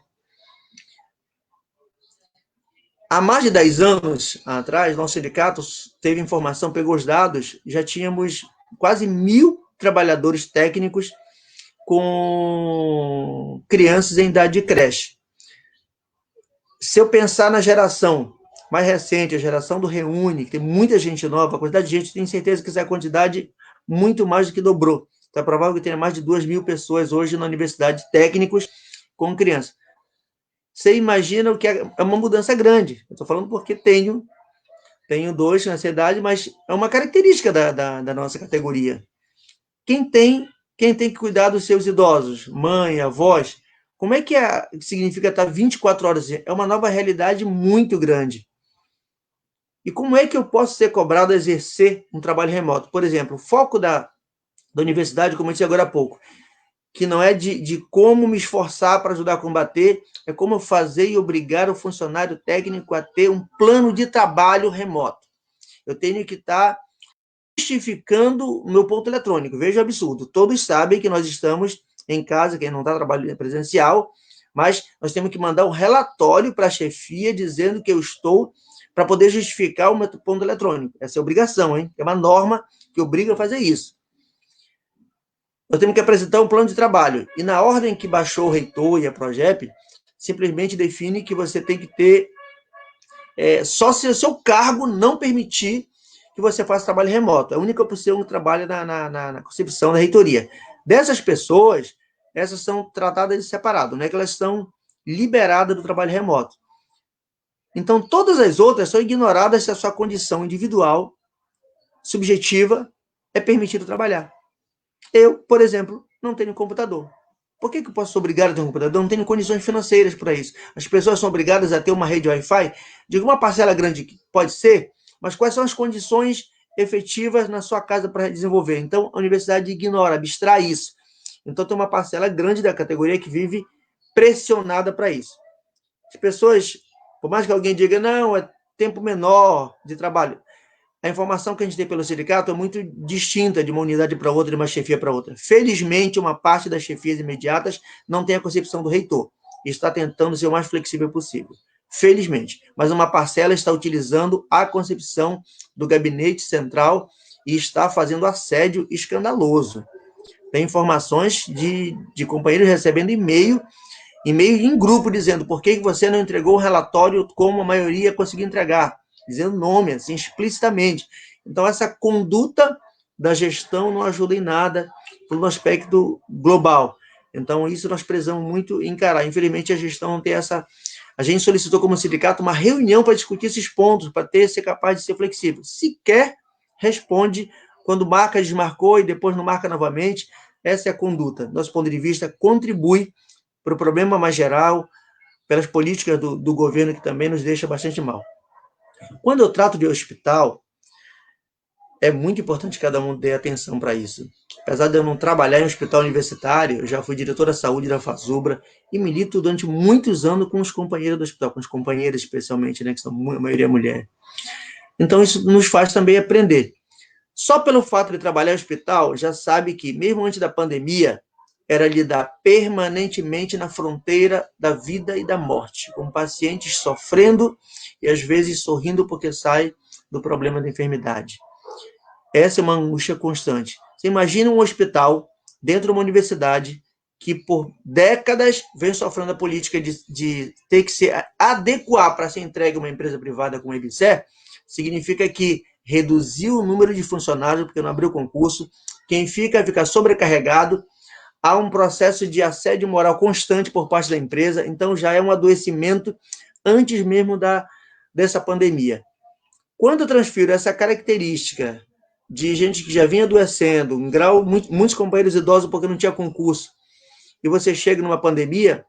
Há mais de 10 anos atrás, nosso sindicato teve informação, pegou os dados, já tínhamos quase 1.000 trabalhadores técnicos com crianças em idade de creche. Se eu pensar na geração mais recente, a geração do Reúne, que tem muita gente nova, a quantidade de gente, tenho certeza que essa quantidade muito mais do que dobrou. Então, é provável que tenha mais de 2.000 pessoas hoje na universidade, técnicos com crianças. Você imagina o que é uma mudança grande. Eu estou falando porque tenho 2 nessa idade, mas é uma característica da nossa categoria. Quem tem que cuidar dos seus idosos? Mãe, avós? Como é que significa estar 24 horas? É uma nova realidade muito grande. E como é que eu posso ser cobrado a exercer um trabalho remoto? Por exemplo, o foco da universidade, como eu disse agora há pouco, que não é de como me esforçar para ajudar a combater, é como fazer e obrigar o funcionário técnico a ter um plano de trabalho remoto. Eu tenho que estar justificando o meu ponto eletrônico. Veja o absurdo. Todos sabem que nós estamos em casa, quem não está trabalhando presencial, mas nós temos que mandar um relatório para a chefia dizendo que eu estou para poder justificar o meu ponto eletrônico. Essa é obrigação, hein? É uma norma que obriga a fazer isso. Nós temos que apresentar um plano de trabalho. E na ordem que baixou o reitor e a Progep, simplesmente define que você tem que ter... só se o seu cargo não permitir que você faça trabalho remoto. É a única opção que trabalha na concepção da reitoria. Dessas pessoas, essas são tratadas de separado, não é que elas estão liberadas do trabalho remoto. Então, todas as outras são ignoradas se a sua condição individual, subjetiva, é permitido trabalhar. Eu, por exemplo, não tenho computador. Por que eu posso ser obrigado a ter um computador? Eu não tenho condições financeiras para isso. As pessoas são obrigadas a ter uma rede Wi-Fi. De uma parcela grande pode ser, mas quais são as condições efetivas na sua casa para desenvolver? Então, a universidade ignora, abstrai isso. Então, tem uma parcela grande da categoria que vive pressionada para isso. As pessoas, por mais que alguém diga, não, é tempo menor de trabalho, a informação que a gente tem pelo sindicato é muito distinta de uma unidade para outra, de uma chefia para outra. Felizmente, uma parte das chefias imediatas não tem a concepção do reitor e está tentando ser o mais flexível possível. Felizmente. Mas uma parcela está utilizando a concepção do gabinete central e está fazendo assédio escandaloso. Tem informações de companheiros recebendo e-mail em grupo dizendo por que você não entregou o relatório como a maioria conseguiu entregar, dizendo nome, assim, explicitamente. Então, essa conduta da gestão não ajuda em nada no aspecto global. Então, isso nós precisamos muito encarar. Infelizmente, a gestão não tem essa... A gente solicitou como sindicato uma reunião para discutir esses pontos, para ser capaz de ser flexível. Sequer responde quando marca, desmarcou e depois não marca novamente. Essa é a conduta. Nosso ponto de vista contribui para o problema mais geral, pelas políticas do governo, que também nos deixa bastante mal. Quando eu trato de hospital, é muito importante que cada um dê atenção para isso. Apesar de eu não trabalhar em hospital universitário, eu já fui diretor da saúde da Fazubra e milito durante muitos anos com os companheiros do hospital, com as companheiras especialmente, né, que são a maioria mulher. Então, isso nos faz também aprender. Só pelo fato de trabalhar em hospital, já sabe que, mesmo antes da pandemia, era lidar permanentemente na fronteira da vida e da morte, com pacientes sofrendo e, às vezes, sorrindo porque sai do problema da enfermidade. Essa é uma angústia constante. Você imagina um hospital dentro de uma universidade que, por décadas, vem sofrendo a política de ter que se adequar para ser entregue a uma empresa privada como a EBSER, significa que reduziu o número de funcionários, porque não abriu concurso, quem fica sobrecarregado, há um processo de assédio moral constante por parte da empresa, então já é um adoecimento antes mesmo dessa pandemia. Quando eu transfiro essa característica de gente que já vinha adoecendo, em grau, muitos companheiros idosos porque não tinha concurso, e você chega numa pandemia,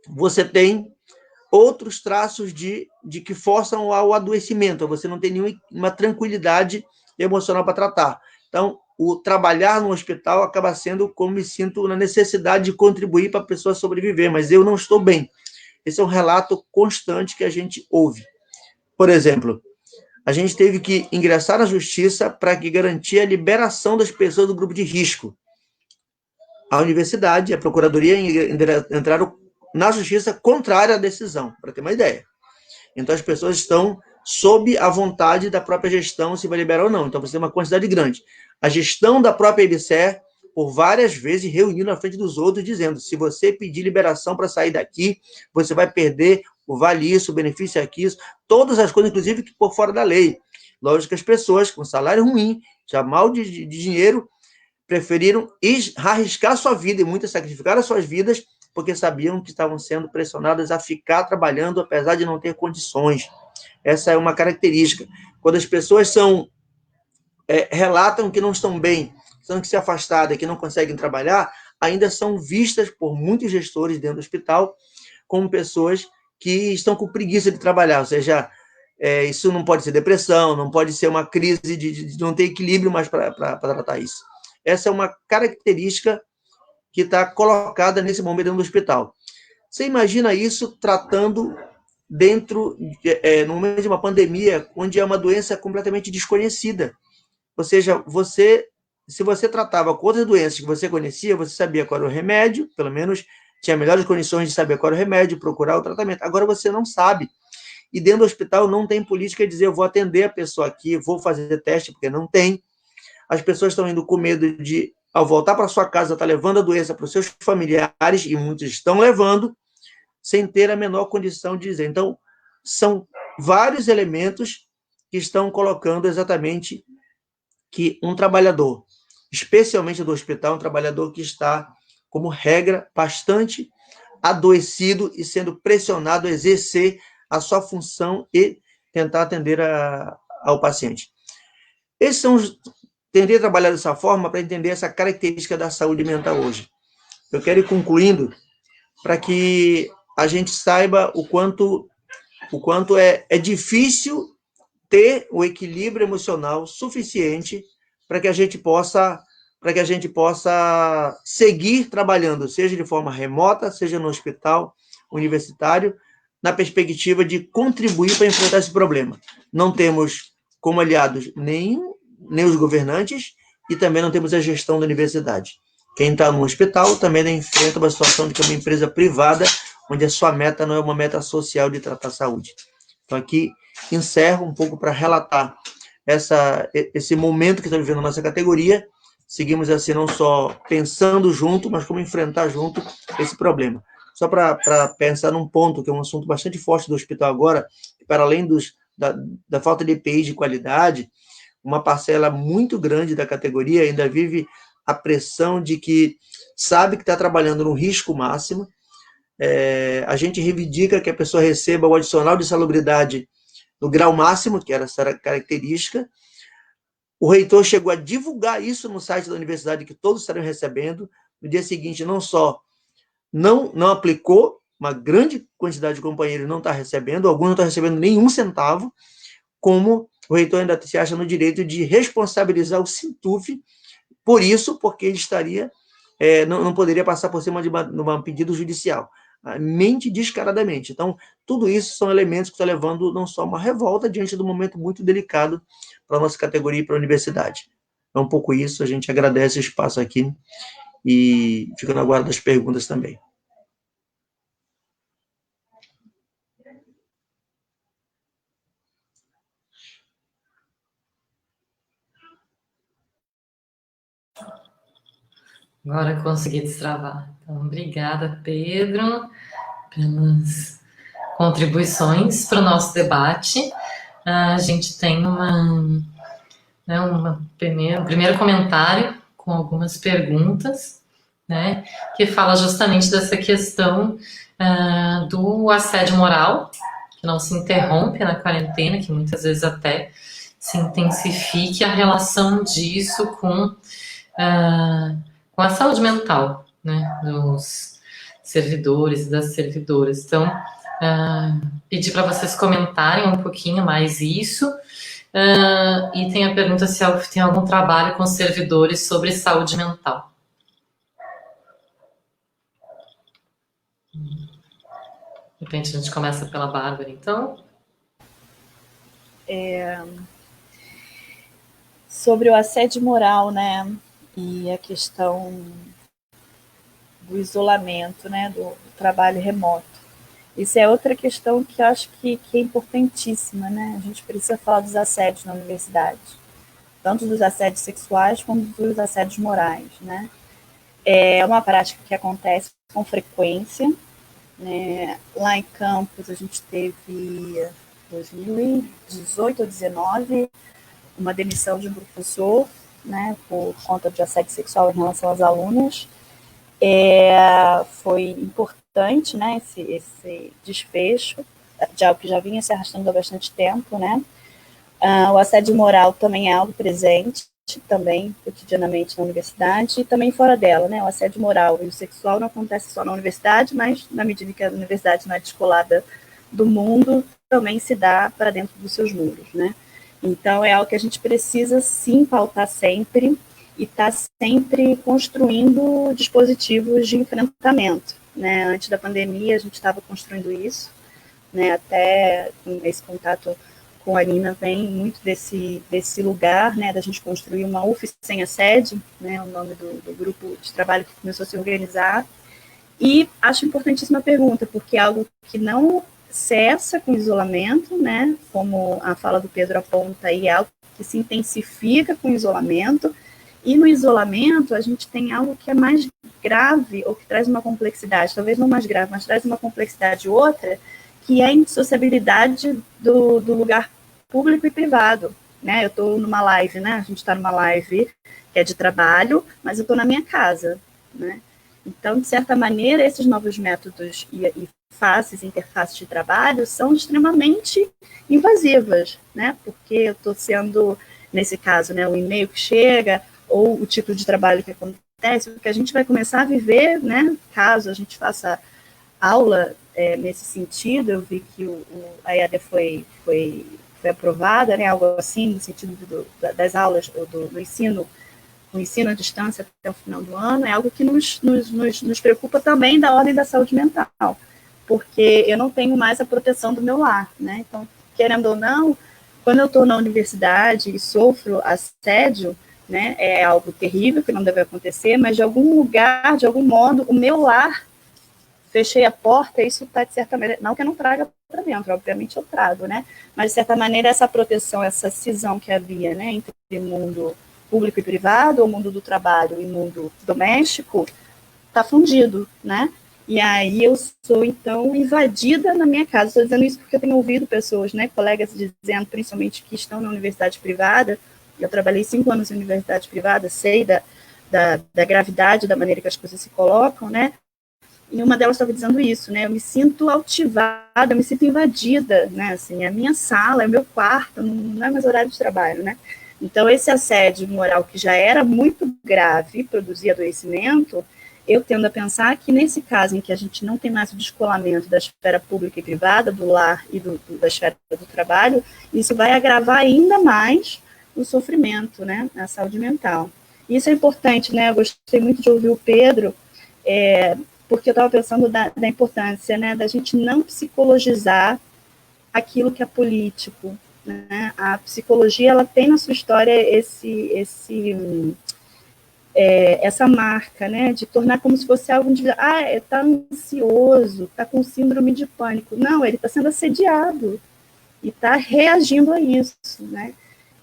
você tem outros traços de que forçam ao adoecimento, você não tem nenhuma tranquilidade emocional para tratar. Então, o trabalhar no hospital acaba sendo como me sinto na necessidade de contribuir para a pessoa sobreviver, mas eu não estou bem. Esse é um relato constante que a gente ouve. Por exemplo, a gente teve que ingressar na justiça para garantir a liberação das pessoas do grupo de risco. A universidade, a procuradoria entraram na justiça contrária à decisão, para ter uma ideia. Então, as pessoas estão sob a vontade da própria gestão se vai liberar ou não. Então, você tem uma quantidade grande. A gestão da própria EBSER, por várias vezes, reuniu na frente dos outros, dizendo, se você pedir liberação para sair daqui, você vai perder o vale isso, o benefício aqui, todas as coisas, inclusive, que por fora da lei. Lógico que as pessoas com salário ruim, já mal de dinheiro, preferiram arriscar sua vida, e muitas sacrificaram as suas vidas, porque sabiam que estavam sendo pressionadas a ficar trabalhando, apesar de não ter condições. Essa é uma característica. Quando as pessoas relatam que não estão bem, são que se afastaram, que não conseguem trabalhar, ainda são vistas por muitos gestores dentro do hospital como pessoas que estão com preguiça de trabalhar, ou seja, isso não pode ser depressão, não pode ser uma crise de não ter equilíbrio mais para tratar isso. Essa é uma característica que está colocada nesse momento dentro do hospital. Você imagina isso tratando no momento de uma pandemia, onde é uma doença completamente desconhecida. Ou seja, se você tratava com outras doenças que você conhecia, você sabia qual era o remédio, pelo menos tinha melhores condições de saber qual era o remédio, procurar o tratamento. Agora você não sabe. E dentro do hospital não tem política de dizer, eu vou atender a pessoa aqui, vou fazer teste, porque não tem. As pessoas estão indo com medo de, ao voltar para sua casa, estar levando a doença para os seus familiares, e muitos estão levando, sem ter a menor condição de dizer. Então, são vários elementos que estão colocando exatamente que um trabalhador, especialmente do hospital, um trabalhador que está, como regra, bastante adoecido e sendo pressionado a exercer a sua função e tentar atender ao paciente. Tentei trabalhar dessa forma para entender essa característica da saúde mental hoje. Eu quero ir concluindo para que a gente saiba o quanto é difícil ter o equilíbrio emocional suficiente para que a gente possa para que a gente possa seguir trabalhando, seja de forma remota, seja no hospital universitário, na perspectiva de contribuir para enfrentar esse problema. Não temos como aliados nem os governantes e também não temos a gestão da universidade. Quem está no hospital também enfrenta uma situação de que é uma empresa privada, onde a sua meta não é uma meta social de tratar a saúde. Então, aqui encerro um pouco para relatar esse momento que está vivendo a nossa categoria. Seguimos assim, não só pensando junto, mas como enfrentar junto esse problema. Só para pensar num ponto, que é um assunto bastante forte do hospital agora, que para além da falta de EPI de qualidade, uma parcela muito grande da categoria ainda vive a pressão de que sabe que está trabalhando no risco máximo. A gente reivindica que a pessoa receba o adicional de salubridade no grau máximo, que era essa característica. O reitor chegou a divulgar isso no site da universidade, que todos estariam recebendo. No dia seguinte, não só não aplicou, uma grande quantidade de companheiros não está recebendo, alguns não estão recebendo nenhum centavo, como o reitor ainda se acha no direito de responsabilizar o Sintuf por isso, porque ele estaria, não poderia passar por cima de um pedido judicial. Mente descaradamente. Então, tudo isso são elementos que estão levando não só uma revolta diante do momento muito delicado para a nossa categoria e para a universidade. É um pouco isso, a gente agradece o espaço aqui e fica na guarda das perguntas também. Agora consegui destravar. Então, obrigada, Pedro, pelas contribuições para o nosso debate. A gente tem um primeiro comentário com algumas perguntas, né, que fala justamente dessa questão do assédio moral, que não se interrompe na quarentena, que muitas vezes até se intensifique a relação disso com a saúde mental, né, dos servidores e das servidoras. Então, pedir para vocês comentarem um pouquinho mais isso. E tem a pergunta se tem algum trabalho com servidores sobre saúde mental. De repente a gente começa pela Bárbara, então. Sobre o assédio moral, né, e a questão do isolamento, né, do trabalho remoto. Isso é outra questão que eu acho que é importantíssima, né? A gente precisa falar dos assédios na universidade, tanto dos assédios sexuais como dos assédios morais, né? É uma prática que acontece com frequência, né? Lá em campus a gente teve 2018 ou 2019 uma demissão de um professor, né, por conta de assédio sexual em relação às alunas. Foi importante, né, esse desfecho de algo que já vinha se arrastando há bastante tempo, né? O assédio moral também é algo presente, também cotidianamente na universidade e também fora dela, né? O assédio moral e o sexual não acontece só na universidade, mas na medida que a universidade não é descolada do mundo, também se dá para dentro dos seus muros, né? Então, é algo que a gente precisa, sim, pautar sempre e estar sempre construindo dispositivos de enfrentamento, né? Antes da pandemia, a gente estava construindo isso, né? Até esse contato com a Nina vem muito desse lugar, né? Da gente construir uma UF sem assédio, né? O nome do grupo de trabalho que começou a se organizar. E acho importantíssima a pergunta, porque é algo que não cessa com o isolamento, né? Como a fala do Pedro aponta aí, é algo que se intensifica com o isolamento, e no isolamento a gente tem algo que é mais grave, ou que traz uma complexidade, talvez não mais grave, mas traz uma complexidade outra, que é a indissociabilidade do lugar público e privado, né? Eu estou numa live, né? A gente está numa live que é de trabalho, mas eu estou na minha casa, né? Então, de certa maneira, esses novos métodos e interfaces de trabalho são extremamente invasivas, né? Porque eu estou sendo, nesse caso, né, o e-mail que chega ou o tipo de trabalho que acontece, porque a gente vai começar a viver, né? Caso a gente faça aula nesse sentido, eu vi que a EAD foi aprovada, né? Algo assim, no sentido das aulas do ensino o ensino à distância até o final do ano, é algo que nos preocupa também da ordem da saúde mental, porque eu não tenho mais a proteção do meu lar, né? Então, querendo ou não, quando eu estou na universidade e sofro assédio, né, é algo terrível que não deve acontecer, mas de algum lugar, de algum modo, o meu lar, fechei a porta, isso está de certa maneira, não que eu não traga para dentro, obviamente eu trago, né, mas de certa maneira essa proteção, essa cisão que havia, né, entre o mundo público e privado, o mundo do trabalho e o mundo doméstico, está fundido, né, e aí eu sou, então, invadida na minha casa. Estou dizendo isso porque eu tenho ouvido pessoas, né, colegas dizendo, principalmente que estão na universidade privada. Eu trabalhei 5 anos em universidade privada, sei da gravidade, da maneira que as coisas se colocam, né, e uma delas estava dizendo isso, né, eu me sinto altivada, eu me sinto invadida, né, assim, a minha sala, é o meu quarto, não é mais horário de trabalho, né. Então, esse assédio moral que já era muito grave, produzia adoecimento, eu tendo a pensar que nesse caso em que a gente não tem mais o descolamento da esfera pública e privada, do lar e da esfera do trabalho, isso vai agravar ainda mais o sofrimento, né, a saúde mental. Isso é importante, né, eu gostei muito de ouvir o Pedro, porque eu estava pensando da importância, né, da gente não psicologizar aquilo que é político, né. A psicologia, ela tem na sua história essa marca, né, de tornar como se fosse algo de, está ansioso, está com síndrome de pânico. Não, ele está sendo assediado e está reagindo a isso, né.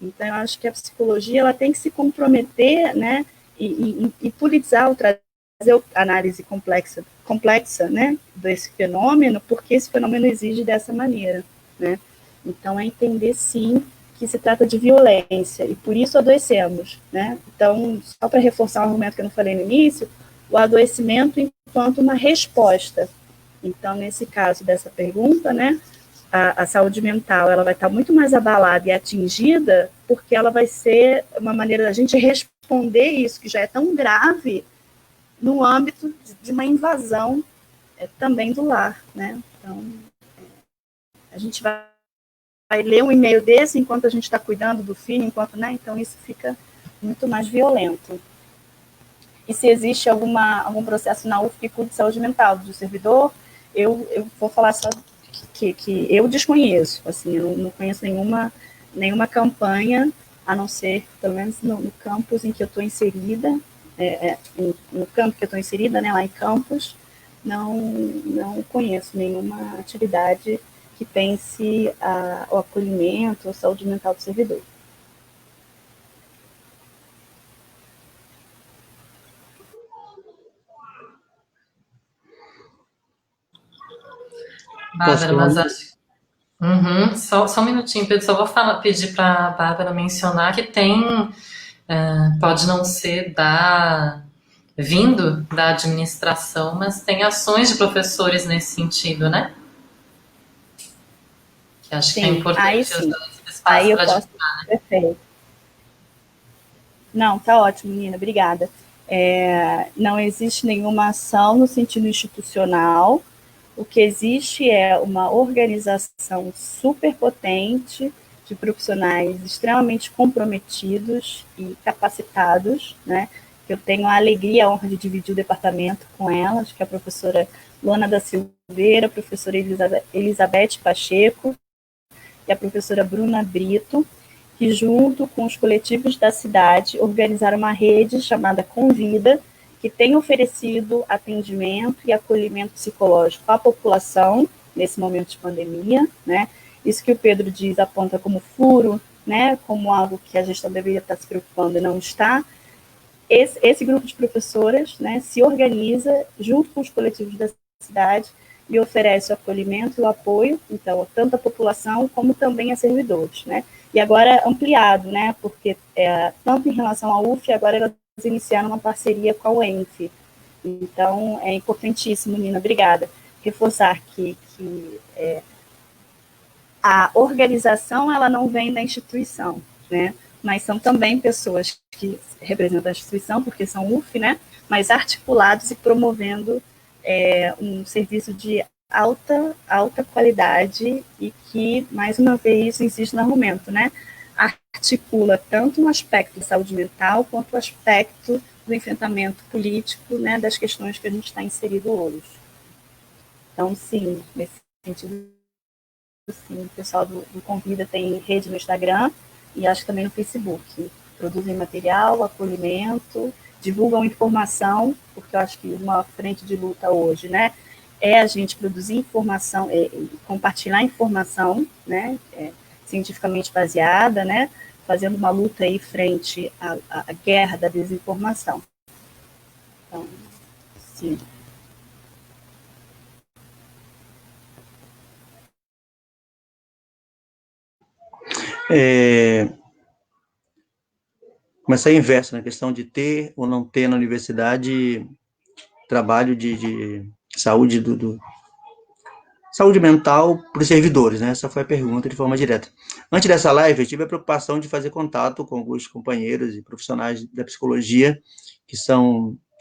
Então, eu acho que a psicologia, ela tem que se comprometer, né, e politizar, trazer a análise complexa, né, desse fenômeno, porque esse fenômeno exige dessa maneira, né. Então, é entender, sim, que se trata de violência, e por isso adoecemos, né? Então, só para reforçar um argumento que eu não falei no início, o adoecimento enquanto uma resposta. Então, nesse caso dessa pergunta, né, a saúde mental, ela vai estar muito mais abalada e atingida, porque ela vai ser uma maneira da gente responder isso, que já é tão grave, no âmbito de uma invasão também do lar, né? Então, a gente vai ler um e-mail desse enquanto a gente está cuidando do filho, né? Então isso fica muito mais violento. E se existe algum processo na UFSC de saúde mental do servidor, eu vou falar só que eu desconheço, assim, eu não conheço nenhuma campanha, a não ser, pelo menos no campus em que eu estou inserida, no campo que eu estou inserida, né, lá em Campos, não conheço nenhuma atividade que pense o acolhimento, a saúde mental do servidor. Bárbara, mas acho. Uhum, só um minutinho, Pedro. Só vou pedir para a Bárbara mencionar que pode não ser vindo da administração, mas tem ações de professores nesse sentido, né? Que acho que é importante aí usar sim. esse espaço Aí eu para posso. divulgar, né? Perfeito. Não, tá ótimo, menina, obrigada. Não existe nenhuma ação no sentido institucional. O que existe é uma organização superpotente de profissionais extremamente comprometidos e capacitados, né? Eu tenho a alegria e a honra de dividir o departamento com elas, que é a professora Luana da Silveira, a professora Elizabeth Pacheco e a professora Bruna Brito, que junto com os coletivos da cidade organizaram uma rede chamada Convida, que tem oferecido atendimento e acolhimento psicológico à população nesse momento de pandemia, né? Isso que o Pedro diz aponta como furo, né? Como algo que a gestão deveria estar se preocupando e não está. Esse grupo de professoras, né, se organiza junto com os coletivos da cidade e oferece o acolhimento e o apoio, então, tanto à população como também a servidores, né? E agora ampliado, né, porque tanto em relação à UF, agora elas iniciaram uma parceria com a UENF. Então, é importantíssimo, Nina, obrigada, reforçar que a organização, ela não vem da instituição, né, mas são também pessoas que representam a instituição, porque são UF, né, mas articulados e promovendo um serviço de alta qualidade e que, mais uma vez, insisto no argumento, né, articula tanto no aspecto da saúde mental quanto o aspecto do enfrentamento político, né, das questões que a gente está inserido hoje. Então, sim, nesse sentido, sim, o pessoal do Convida tem rede no Instagram e acho que também no Facebook. Produzem material, acolhimento, divulgam informação, porque eu acho que uma frente de luta hoje, né, é a gente produzir informação, compartilhar informação, né, cientificamente baseada, né, fazendo uma luta aí frente à guerra da desinformação. Então, sim. Começar a inverso, na questão de ter ou não ter na universidade trabalho de saúde saúde mental para os servidores, né? Essa foi a pergunta de forma direta. Antes dessa live, eu tive a preocupação de fazer contato com alguns companheiros e profissionais da psicologia que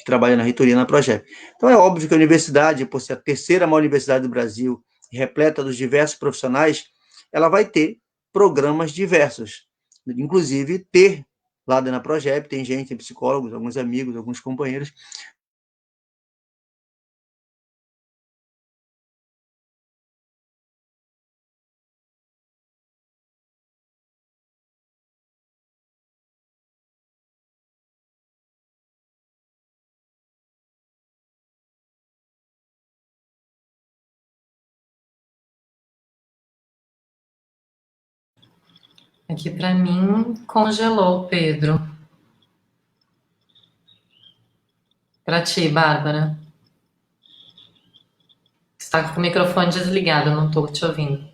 trabalham na reitoria na Progep. Então, é óbvio que a universidade, por ser a terceira maior universidade do Brasil, repleta dos diversos profissionais, ela vai ter programas diversos. Inclusive, ter lá na Progep, tem gente, tem psicólogos, alguns amigos, alguns companheiros. Aqui para mim congelou, Pedro. Para ti, Bárbara. Está com o microfone desligado, eu não estou te ouvindo.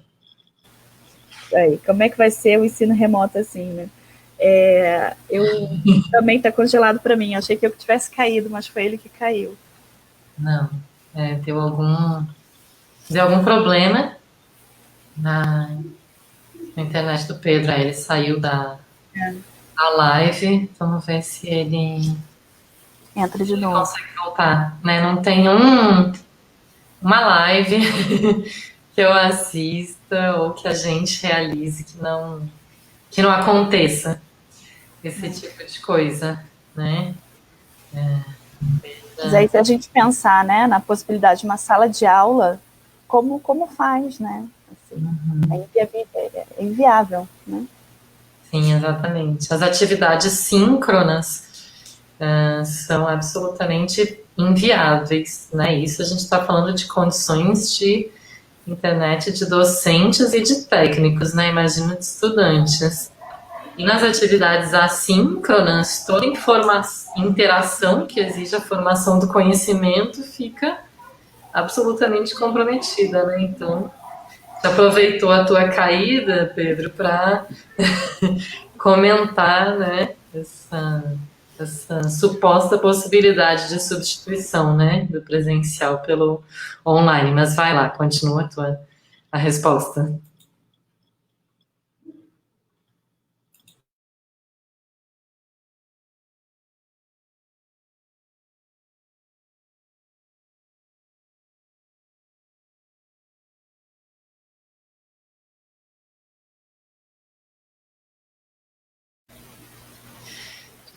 Aí, como é que vai ser o ensino remoto assim, né? Eu também está congelado para mim. Achei que eu tivesse caído, mas foi ele que caiu. Não, deu algum problema na internet do Pedro. Aí ele saiu da live. Vamos ver se ele entra de novo. Consegue voltar. Né? Não tem uma live que eu assista ou que a gente realize que não aconteça esse tipo de coisa, né? Mas aí, se a gente pensar, né, na possibilidade de uma sala de aula, como faz, né? Assim, é inviável, né? Sim, exatamente. As atividades síncronas são absolutamente inviáveis, né? Isso a gente está falando de condições de internet de docentes e de técnicos, né? Imagina de estudantes. E nas atividades assíncronas, toda interação que exige a formação do conhecimento fica absolutamente comprometida, né? Então, você aproveitou a tua caída, Pedro, para comentar, né, essa suposta possibilidade de substituição, né, do presencial pelo online. Mas vai lá, continua a resposta.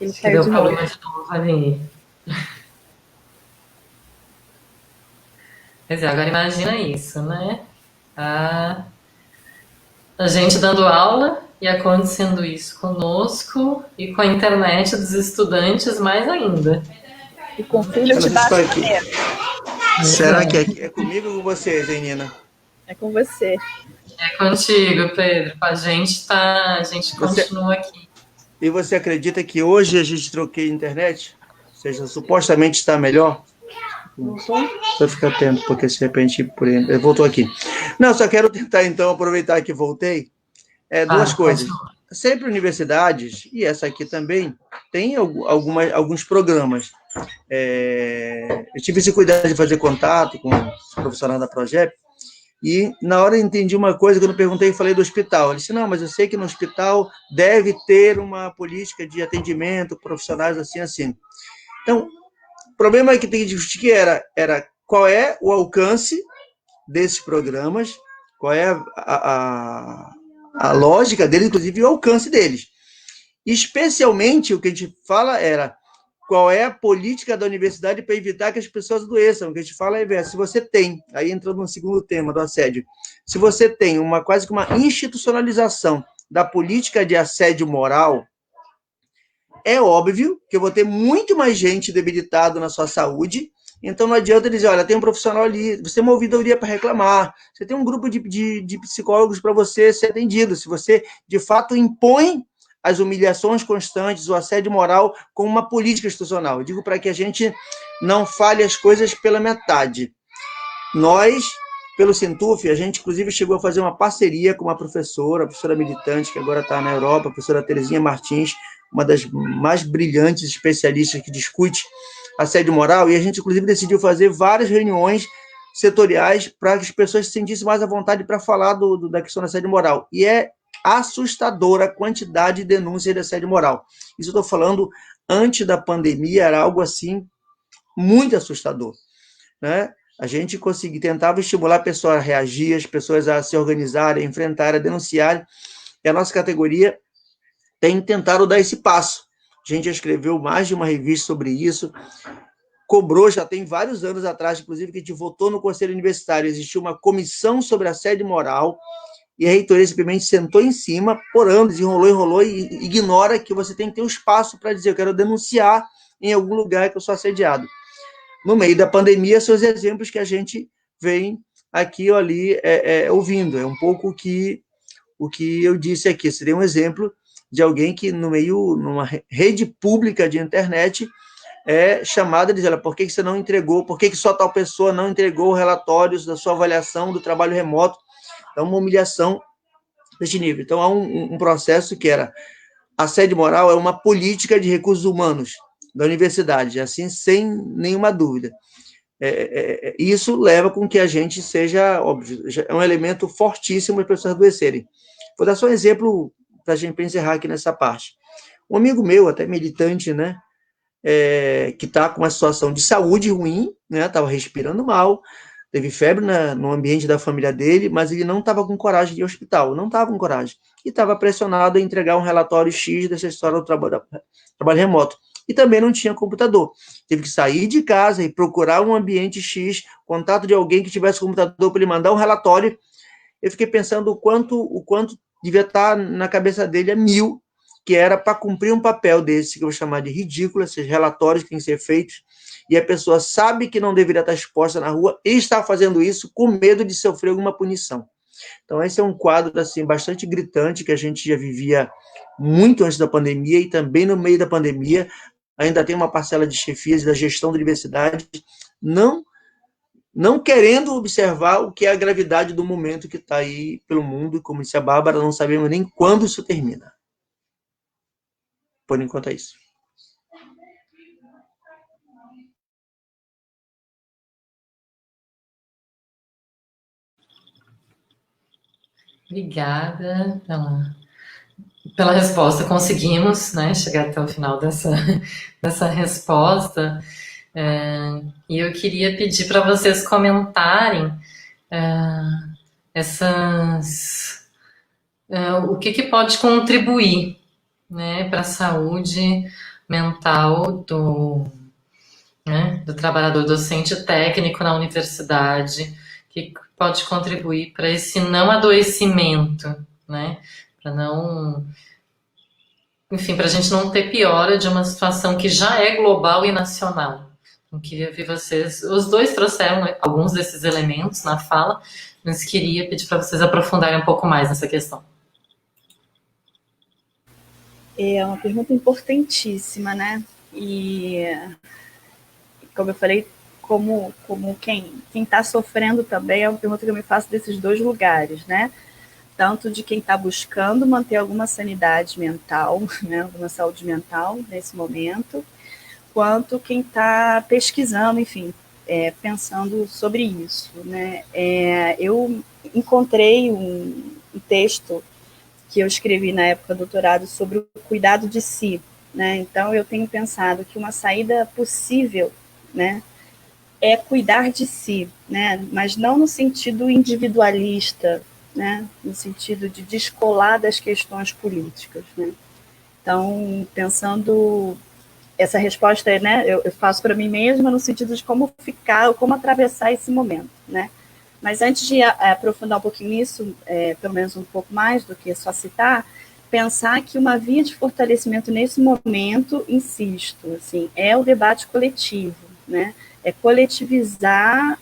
Ele Acho que caiu deu de problema novo. de novo ali. Quer dizer, agora imagina isso, né? A gente dando aula e acontecendo isso conosco e com a internet dos estudantes mais ainda. E com filho debaixo da mesa. Será que é comigo ou com você, Zenina? É com você. É contigo, Pedro. Com a gente continua aqui. E você acredita que hoje a gente troquei a internet? Ou seja, supostamente está melhor? Só ficar atento, porque de repente voltou aqui. Não, só quero tentar então aproveitar que voltei. Duas coisas. Sempre universidades, e essa aqui também, tem alguns programas. Eu tive esse cuidado de fazer contato com os profissionais da Progep, e na hora eu entendi uma coisa, quando eu perguntei e falei do hospital. Ele disse, não, mas eu sei que no hospital deve ter uma política de atendimento, profissionais assim, assim. Então, o problema que tem que discutir era qual é o alcance desses programas, qual é a a lógica deles, inclusive o alcance deles. Especialmente, o que a gente fala era qual é a política da universidade para evitar que as pessoas adoeçam. O que a gente fala é, se você tem, aí entrando no segundo tema do assédio, se você tem quase que uma institucionalização da política de assédio moral, é óbvio que eu vou ter muito mais gente debilitada na sua saúde, então não adianta dizer, olha, tem um profissional ali, você tem uma ouvidoria para reclamar, você tem um grupo de psicólogos para você ser atendido, se você, de fato, impõe as humilhações constantes, o assédio moral como uma política institucional. Eu digo para que a gente não fale as coisas pela metade. Nós, pelo Sintuf, a gente, inclusive, chegou a fazer uma parceria com uma professora, a professora militante, que agora está na Europa, a professora Terezinha Martins, uma das mais brilhantes especialistas que discute assédio moral, e a gente, inclusive, decidiu fazer várias reuniões setoriais para que as pessoas se sentissem mais à vontade para falar da questão do assédio moral. E é assustadora a quantidade de denúncias de assédio moral. Isso eu estou falando antes da pandemia, era algo assim muito assustador, né? A gente tentava estimular pessoas a reagir, as pessoas a se organizarem, a enfrentarem, a denunciarem, e a nossa categoria tem tentado dar esse passo. A gente já escreveu mais de uma revista sobre isso, cobrou, já tem vários anos atrás, inclusive, que a gente votou no Conselho Universitário, existiu uma comissão sobre assédio moral, e a reitoria simplesmente sentou em cima, por anos, enrolou, e ignora que você tem que ter um espaço para dizer, eu quero denunciar em algum lugar que eu sou assediado. No meio da pandemia, são os exemplos que a gente vem aqui ou ali ouvindo. É um pouco o que eu disse aqui. Seria um exemplo de alguém que, numa rede pública de internet, é chamada de dizer, por que você não entregou, por que só tal pessoa não entregou relatórios da sua avaliação do trabalho remoto. Então, uma humilhação deste nível. Então, há um processo que era assédio moral é uma política de recursos humanos da universidade, assim, sem nenhuma dúvida. Isso leva com que a gente seja, óbvio, é um elemento fortíssimo para as pessoas adoecerem. Vou dar só um exemplo para a gente encerrar aqui nessa parte. Um amigo meu, até militante, né, que está com uma situação de saúde ruim, né, estava respirando mal, teve febre no ambiente da família dele, mas ele não estava com coragem de ir ao hospital, não estava com coragem, e estava pressionado a entregar um relatório X dessa história do trabalho remoto. E também não tinha computador. Teve que sair de casa e procurar um ambiente X, contato de alguém que tivesse computador para ele mandar um relatório. Eu fiquei pensando o quanto devia estar na cabeça dele a mil, que era para cumprir um papel desse, que eu vou chamar de ridículo, esses relatórios que têm que ser feitos, e a pessoa sabe que não deveria estar exposta na rua e está fazendo isso com medo de sofrer alguma punição. Então, esse é um quadro assim, bastante gritante, que a gente já vivia muito antes da pandemia e também no meio da pandemia. Ainda tem uma parcela de chefias da gestão da universidade não querendo observar o que é a gravidade do momento que está aí pelo mundo, e como disse a Bárbara, não sabemos nem quando isso termina. Por enquanto é isso. Obrigada pela resposta. Conseguimos, né, chegar até o final dessa resposta. E eu queria pedir para vocês comentarem o que pode contribuir, né, para a saúde mental do trabalhador docente técnico na universidade, que pode contribuir para esse não adoecimento, né, para não... Enfim, para a gente não ter piora de uma situação que já é global e nacional. Eu queria ver vocês... Os dois trouxeram alguns desses elementos na fala, mas queria pedir para vocês aprofundarem um pouco mais nessa questão. É uma pergunta importantíssima, né? E, como eu falei, como quem está sofrendo também, é uma pergunta que eu me faço desses dois lugares, né? Tanto de quem está buscando manter alguma sanidade mental, né, alguma saúde mental nesse momento, quanto quem está pesquisando, enfim, pensando sobre isso, né? Eu encontrei um texto que eu escrevi na época do doutorado sobre o cuidado de si, né? Então, eu tenho pensado que uma saída possível, né, é cuidar de si, né? Mas não no sentido individualista, né, no sentido de descolar das questões políticas, né? Então, pensando essa resposta, né, eu faço para mim mesma no sentido de como ficar, como atravessar esse momento, né? Mas antes de aprofundar um pouquinho nisso, pelo menos um pouco mais do que só citar, pensar que uma via de fortalecimento nesse momento, insisto, assim, é o debate coletivo, né? É coletivizar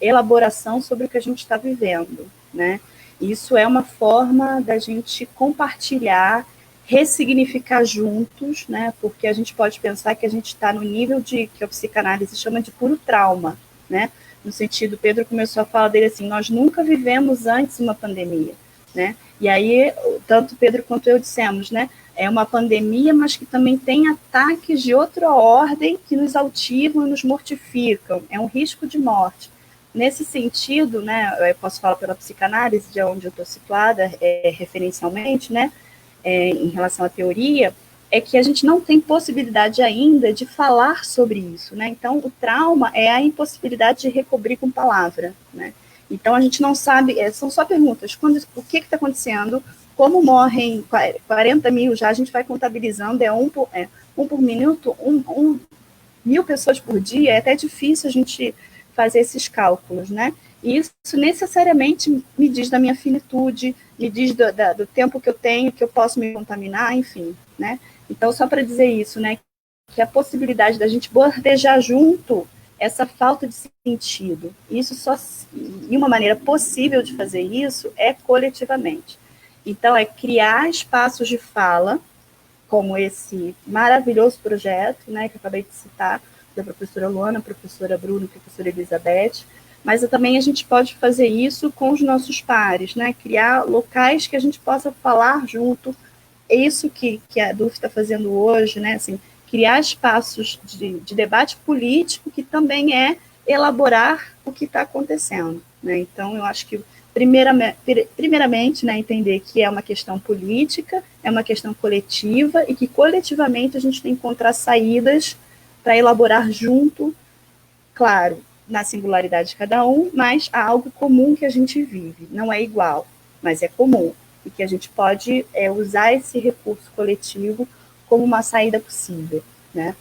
elaboração sobre o que a gente está vivendo, né? Isso é uma forma da gente compartilhar, ressignificar juntos, né? Porque a gente pode pensar que a gente está no nível de que a psicanálise chama de puro trauma, né? No sentido, Pedro começou a falar dele assim, nós nunca vivemos antes uma pandemia, né? E aí, tanto Pedro quanto eu dissemos, né? É uma pandemia, mas que também tem ataques de outra ordem que nos altivam e nos mortificam. É um risco de morte. Nesse sentido, né? Eu posso falar pela psicanálise, de onde eu estou situada, referencialmente, né? Em relação à teoria, é que a gente não tem possibilidade ainda de falar sobre isso, né? Então, o trauma é a impossibilidade de recobrir com palavra, né? Então, a gente não sabe, são só perguntas, o que está acontecendo, como morrem 40 mil, já a gente vai contabilizando, um por minuto, 1.000 pessoas por dia, é até difícil a gente fazer esses cálculos, né? E isso necessariamente me diz da minha finitude, me diz do tempo que eu tenho, que eu posso me contaminar, enfim, né? Então, só para dizer isso, né? Que a possibilidade da gente bordejar junto essa falta de sentido, e uma maneira possível de fazer isso é coletivamente. Então, é criar espaços de fala, como esse maravilhoso projeto, né, que eu acabei de citar, da professora Luana, professora Bruno, professora Elizabeth, mas também a gente pode fazer isso com os nossos pares, né, criar locais que a gente possa falar junto, é isso que a DUF está fazendo hoje, né, assim, criar espaços de debate político, que também é elaborar o que está acontecendo, né, então eu acho que primeiramente, né, entender que é uma questão política, é uma questão coletiva, e que coletivamente a gente tem que encontrar saídas para elaborar junto, claro, na singularidade de cada um, mas há algo comum que a gente vive. Não é igual, mas é comum. E que a gente pode usar esse recurso coletivo como uma saída possível, né?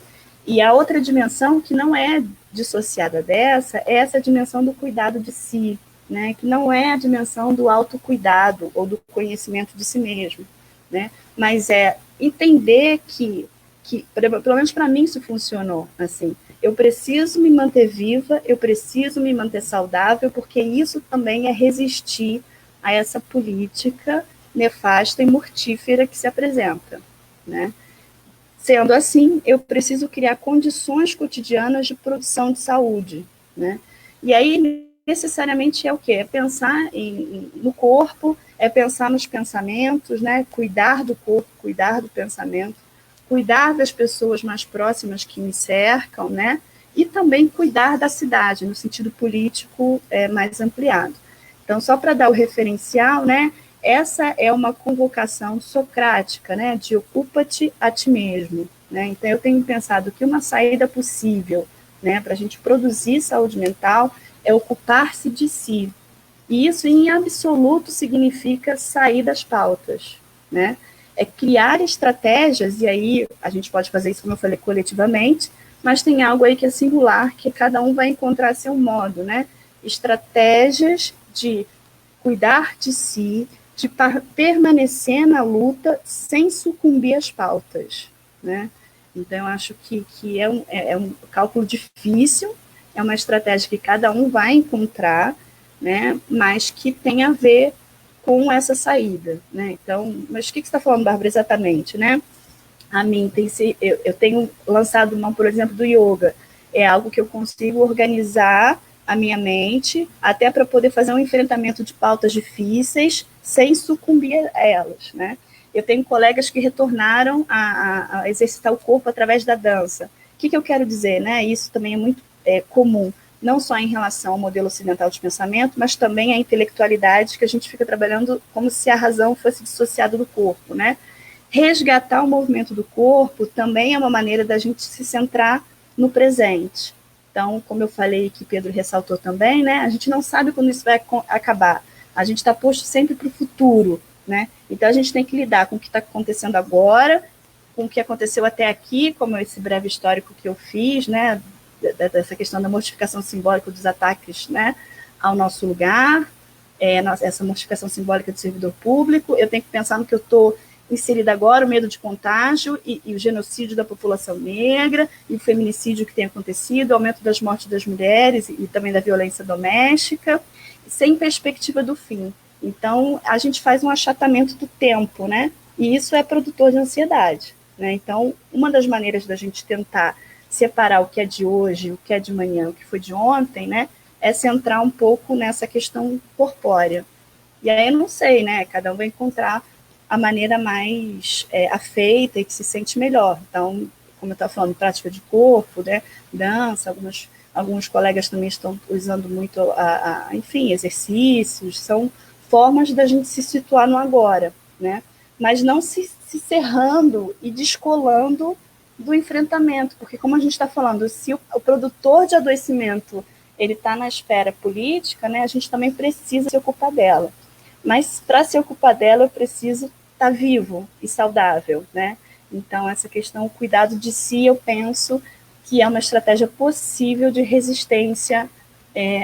E a outra dimensão, que não é dissociada dessa, é essa dimensão do cuidado de si, né? Que não é a dimensão do autocuidado ou do conhecimento de si mesmo, né? Mas é entender que pelo menos para mim isso funcionou, assim, eu preciso me manter viva, eu preciso me manter saudável, porque isso também é resistir a essa política nefasta e mortífera que se apresenta, né? Sendo assim, eu preciso criar condições cotidianas de produção de saúde, né? E aí, necessariamente, é o quê? É pensar no corpo, é pensar nos pensamentos, né? Cuidar do corpo, cuidar do pensamento, cuidar das pessoas mais próximas que me cercam, né? E também cuidar da cidade, no sentido político mais ampliado. Então, só para dar o referencial, né? Essa é uma convocação socrática, né? De ocupa-te a ti mesmo, né? Então, eu tenho pensado que uma saída possível, né, para a gente produzir saúde mental é ocupar-se de si. E isso, em absoluto, significa sair das pautas, né? É criar estratégias, e aí a gente pode fazer isso, como eu falei, coletivamente, mas tem algo aí que é singular, que cada um vai encontrar seu modo, né? Estratégias de cuidar de si, de permanecer na luta sem sucumbir às pautas, né? Então, eu acho que é um cálculo difícil, é uma estratégia que cada um vai encontrar, né? Mas que tem a ver com essa saída, né? Então, mas o que você está falando, Bárbara, exatamente, né? A mim, eu tenho lançado mão, por exemplo, do yoga. É algo que eu consigo organizar a minha mente, até para poder fazer um enfrentamento de pautas difíceis, sem sucumbir a elas, né? Eu tenho colegas que retornaram a exercitar o corpo através da dança. O que eu quero dizer, né? Isso também é muito comum, não só em relação ao modelo ocidental de pensamento, mas também a intelectualidade, que a gente fica trabalhando como se a razão fosse dissociada do corpo, né? Resgatar o movimento do corpo também é uma maneira da gente se centrar no presente. Então, como eu falei, que Pedro ressaltou também, né? A gente não sabe quando isso vai acabar, A gente está posto sempre para o futuro, né? Então, a gente tem que lidar com o que está acontecendo agora, com o que aconteceu até aqui, como esse breve histórico que eu fiz, né? Dessa questão da mortificação simbólica dos ataques, né, ao nosso lugar, essa mortificação simbólica do servidor público. Eu tenho que pensar no que eu estou inserida agora, o medo de contágio e o genocídio da população negra, e o feminicídio que tem acontecido, o aumento das mortes das mulheres e também da violência doméstica, sem perspectiva do fim. Então, a gente faz um achatamento do tempo, né? E isso é produtor de ansiedade, né? Então, uma das maneiras da gente tentar separar o que é de hoje, o que é de manhã, o que foi de ontem, né? É centrar um pouco nessa questão corpórea. E aí, eu não sei, né? Cada um vai encontrar a maneira mais afeita e que se sente melhor. Então, como eu estava falando, prática de corpo, né? Dança, alguns colegas também estão usando muito, enfim, exercícios, são formas da gente se situar no agora, né? Mas não se cerrando e descolando do enfrentamento, porque como a gente está falando, se o produtor de adoecimento ele está na esfera política, né, a gente também precisa se ocupar dela. Mas para se ocupar dela, eu preciso estar vivo e saudável, né? Então, essa questão, o cuidado de si, eu penso que é uma estratégia possível de resistência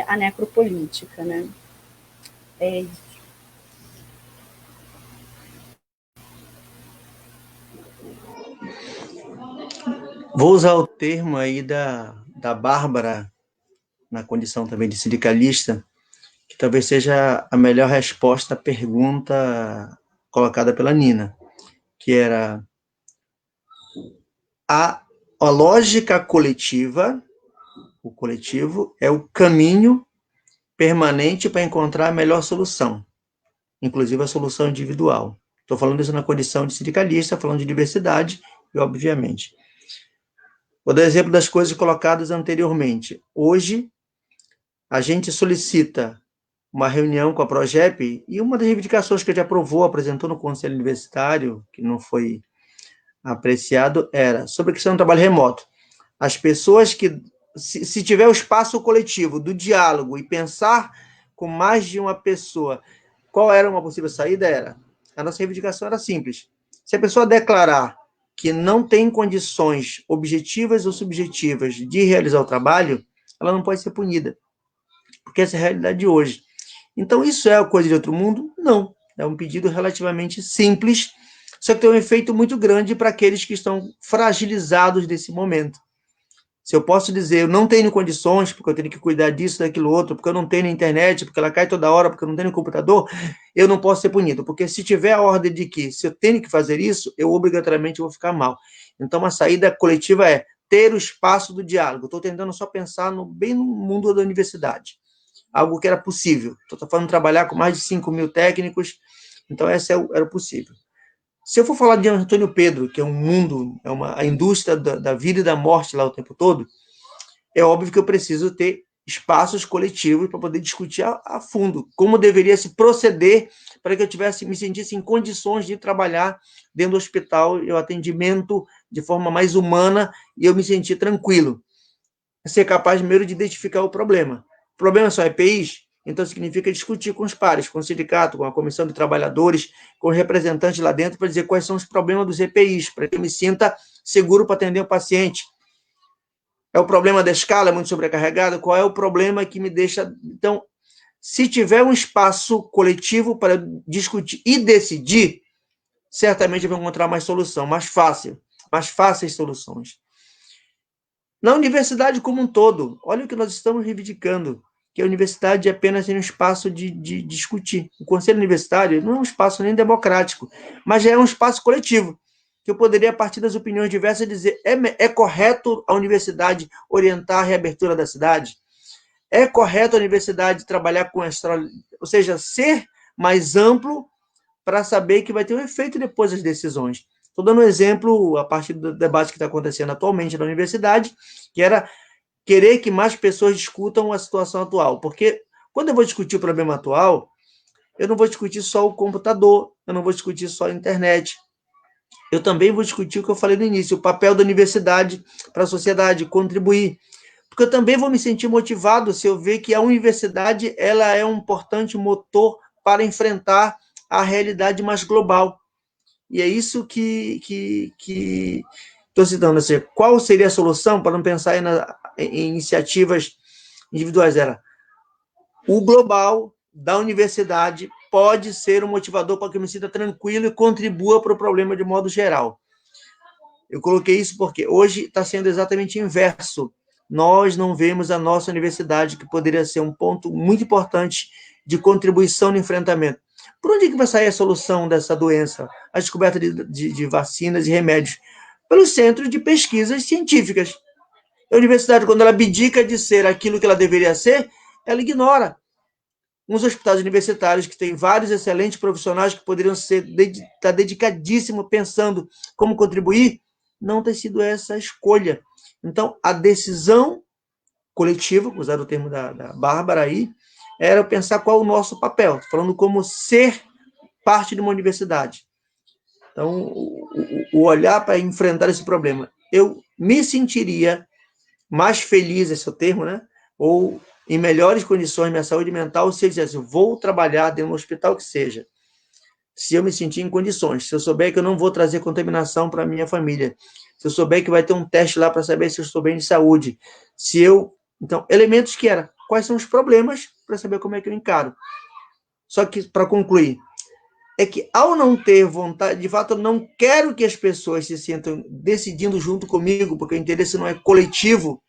à necropolítica, né? É isso. Vou usar o termo aí da Bárbara, na condição também de sindicalista, que talvez seja a melhor resposta à pergunta colocada pela Nina, que era a lógica coletiva, o coletivo, é o caminho permanente para encontrar a melhor solução, inclusive a solução individual. Estou falando isso na condição de sindicalista, falando de diversidade, e obviamente. Vou dar exemplo das coisas colocadas anteriormente. Hoje, a gente solicita uma reunião com a Progep, e uma das reivindicações que a gente aprovou, apresentou no Conselho Universitário, que não foi apreciado, era sobre a questão do trabalho remoto. As pessoas que, se tiver o espaço coletivo do diálogo e pensar com mais de uma pessoa, qual era uma possível saída? A nossa reivindicação era simples. Se a pessoa declarar que não tem condições objetivas ou subjetivas de realizar o trabalho, ela não pode ser punida, porque essa é a realidade de hoje. Então, isso é coisa de outro mundo? Não. É um pedido relativamente simples, só que tem um efeito muito grande para aqueles que estão fragilizados nesse momento. Se eu posso dizer, eu não tenho condições, porque eu tenho que cuidar disso, daquilo outro, porque eu não tenho na internet, porque ela cai toda hora, porque eu não tenho no computador, eu não posso ser punido. Porque se tiver a ordem de que, se eu tenho que fazer isso, eu obrigatoriamente vou ficar mal. Então, a saída coletiva é ter o espaço do diálogo. Estou tentando só pensar bem no mundo da universidade. Algo que era possível. Estou falando de trabalhar com mais de 5.000 técnicos, então essa era o possível. Se eu for falar de Antônio Pedro, que é um mundo, a indústria da vida e da morte lá o tempo todo, é óbvio que eu preciso ter espaços coletivos para poder discutir a fundo como deveria se proceder para que eu me sentisse em condições de trabalhar dentro do hospital, o atendimento de forma mais humana e eu me sentir tranquilo. Ser capaz, primeiro, de identificar o problema. O problema são EPIs? Então, significa discutir com os pares, com o sindicato, com a comissão de trabalhadores, com os representantes lá dentro, para dizer quais são os problemas dos EPIs, para que eu me sinta seguro para atender o paciente. É o problema da escala, é muito sobrecarregada? Qual é o problema que me deixa... Então, se tiver um espaço coletivo para discutir e decidir, certamente eu vou encontrar mais solução, mais fáceis soluções. Na universidade como um todo, olha o que nós estamos reivindicando, que a universidade é apenas um espaço de discutir. O conselho universitário não é um espaço nem democrático, mas já é um espaço coletivo, que eu poderia, a partir das opiniões diversas, dizer, é correto a universidade orientar a reabertura da cidade? É correto a universidade trabalhar com ou seja, ser mais amplo para saber que vai ter um efeito depois das decisões. Estou dando um exemplo a partir do debate que está acontecendo atualmente na universidade, que era querer que mais pessoas discutam a situação atual. Porque quando eu vou discutir o problema atual, eu não vou discutir só o computador, eu não vou discutir só a internet. Eu também vou discutir o que eu falei no início, o papel da universidade para a sociedade, contribuir. Porque eu também vou me sentir motivado se eu ver que a universidade ela é um importante motor para enfrentar a realidade mais global. E é isso que estou citando. Assim, qual seria a solução para não pensar em iniciativas individuais? Era o global da universidade pode ser um motivador para que eu me sinta tranquilo e contribua para o problema de modo geral. Eu coloquei isso porque hoje está sendo exatamente inverso. Nós não vemos a nossa universidade, que poderia ser um ponto muito importante de contribuição no enfrentamento. Por onde é que vai sair a solução dessa doença? A descoberta de vacinas e remédios? Pelos centros de pesquisas científicas. A universidade, quando ela abdica de ser aquilo que ela deveria ser, ela ignora. Uns hospitais universitários que têm vários excelentes profissionais que poderiam estar dedicadíssimos pensando como contribuir, não tem sido essa a escolha. Então, a decisão coletiva, vou usar o termo da Bárbara aí, era pensar qual o nosso papel, falando como ser parte de uma universidade. Então, o olhar para enfrentar esse problema. Eu me sentiria mais feliz, esse é o termo, né? Ou em melhores condições, minha saúde mental, se eu dissesse, vou trabalhar dentro de um hospital que seja, se eu me sentir em condições, se eu souber que eu não vou trazer contaminação para a minha família, se eu souber que vai ter um teste lá para saber se eu estou bem de saúde, se eu... Então, elementos que era, quais são os problemas para saber como é que eu encaro. Só que, para concluir, é que ao não ter vontade, de fato, eu não quero que as pessoas se sintam decidindo junto comigo, porque o interesse não é coletivo,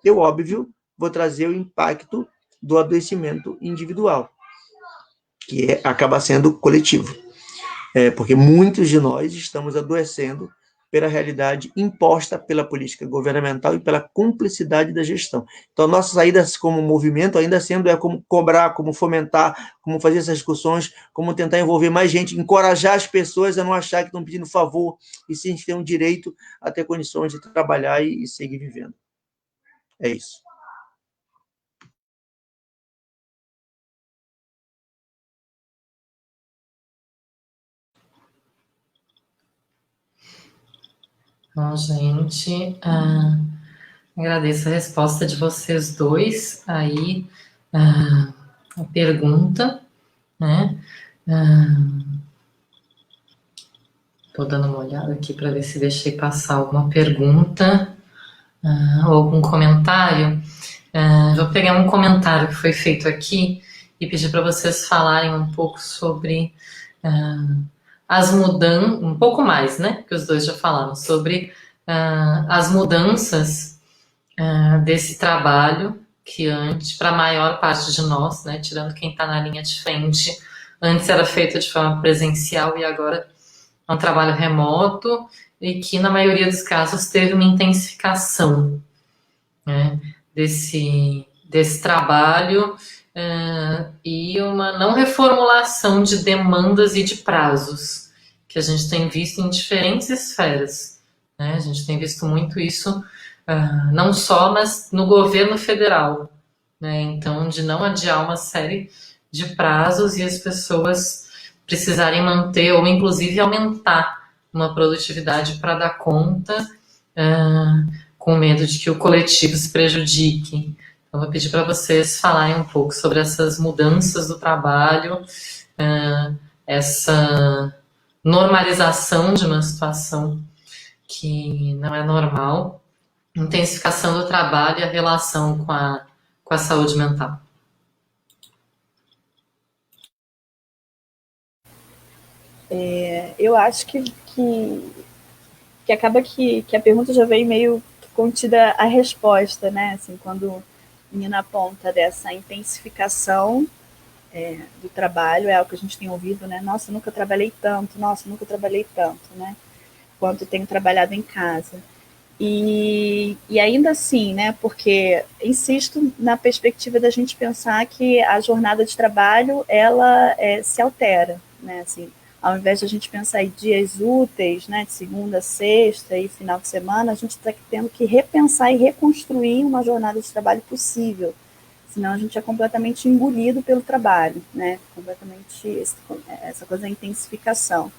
eu, óbvio, vou trazer o impacto do adoecimento individual, que acaba sendo coletivo. Porque muitos de nós estamos adoecendo pela realidade imposta pela política governamental e pela cumplicidade da gestão. Então, a nossa saída como movimento ainda sendo como cobrar, como fomentar, como fazer essas discussões, como tentar envolver mais gente, encorajar as pessoas a não achar que estão pedindo favor, e sim ter um direito a ter condições de trabalhar e seguir vivendo. É isso. Bom, gente, agradeço a resposta de vocês dois aí, a pergunta, né? Estou dando uma olhada aqui para ver se deixei passar alguma pergunta ou algum comentário. Vou pegar um comentário que foi feito aqui e pedir para vocês falarem um pouco sobre as mudanças, um pouco mais, né? Que os dois já falaram, sobre as mudanças desse trabalho que antes, para a maior parte de nós, né? Tirando quem está na linha de frente, antes era feito de forma presencial e agora é um trabalho remoto e que, na maioria dos casos, teve uma intensificação, né, desse trabalho e uma não reformulação de demandas e de prazos, que a gente tem visto em diferentes esferas, né? A gente tem visto muito isso, não só, mas no governo federal, né? Então, de não adiar uma série de prazos e as pessoas precisarem manter ou, inclusive, aumentar uma produtividade para dar conta, com medo de que o coletivo se prejudique. Então, vou pedir para vocês falarem um pouco sobre essas mudanças do trabalho, essa normalização de uma situação que não é normal, intensificação do trabalho e a relação com a saúde mental. Eu acho que acaba que a pergunta já vem meio contida a resposta, né? Assim, quando a menina aponta dessa intensificação do trabalho, é algo que a gente tem ouvido, né? Nossa, nunca trabalhei tanto, né? Quanto tenho trabalhado em casa. E ainda assim, né? Porque insisto na perspectiva da gente pensar que a jornada de trabalho ela se altera, né? Assim, ao invés de a gente pensar em dias úteis, né, de segunda a sexta e final de semana, a gente está tendo que repensar e reconstruir uma jornada de trabalho possível. Senão a gente é completamente engolido pelo trabalho, né? Completamente essa coisa da intensificação,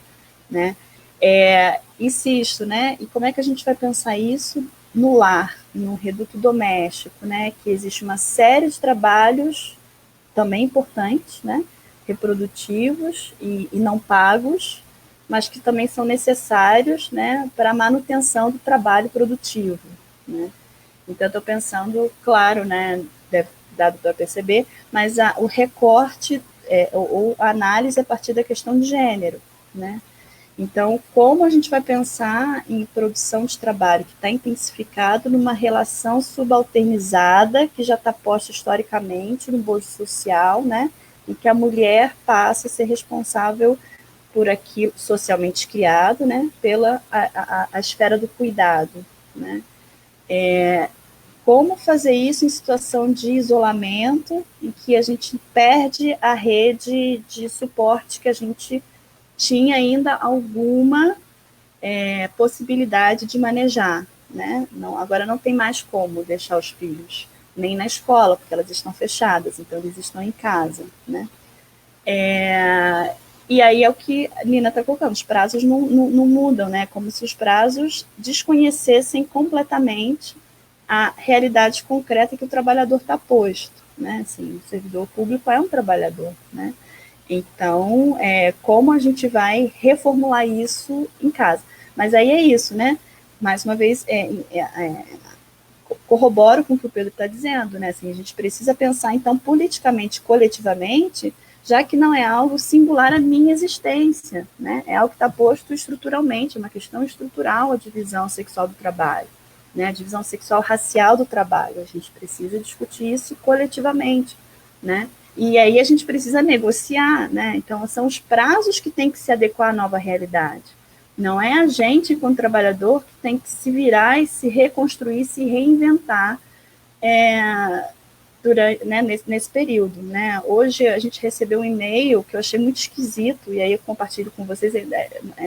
né? Insisto, né? E como é que a gente vai pensar isso no lar, no reduto doméstico, né? Que existe uma série de trabalhos também importantes, né? reprodutivos e não pagos, mas que também são necessários, né, para a manutenção do trabalho produtivo, né? Então, estou pensando, claro, né, dado para perceber, mas o recorte ou a análise a partir da questão de gênero, né? Então, como a gente vai pensar em produção de trabalho que está intensificado numa relação subalternizada, que já está posta historicamente no bojo social, né? E que a mulher passa a ser responsável por aquilo socialmente criado, né? Pela a esfera do cuidado, né? Como fazer isso em situação de isolamento, em que a gente perde a rede de suporte que a gente tinha ainda alguma possibilidade de manejar, né? Não, agora não tem mais como deixar os filhos, nem na escola, porque elas estão fechadas, então eles estão em casa, né? E aí é o que a Nina está colocando, os prazos não mudam, né? Como se os prazos desconhecessem completamente a realidade concreta que o trabalhador está posto, né? Assim, o servidor público é um trabalhador, né? Então, como a gente vai reformular isso em casa? Mas aí é isso, né? Mais uma vez, corroboro com o que o Pedro está dizendo, né? Assim, a gente precisa pensar, então, politicamente, coletivamente, já que não é algo singular à minha existência, né? É algo que está posto estruturalmente, é uma questão estrutural a divisão sexual do trabalho, né? A divisão sexual racial do trabalho. A gente precisa discutir isso coletivamente, né? E aí a gente precisa negociar, né? Então, são os prazos que têm que se adequar à nova realidade. Não é a gente, como trabalhador, que tem que se virar e se reconstruir, se reinventar durante, né, nesse período, né? Hoje a gente recebeu um e-mail que eu achei muito esquisito, e aí eu compartilho com vocês,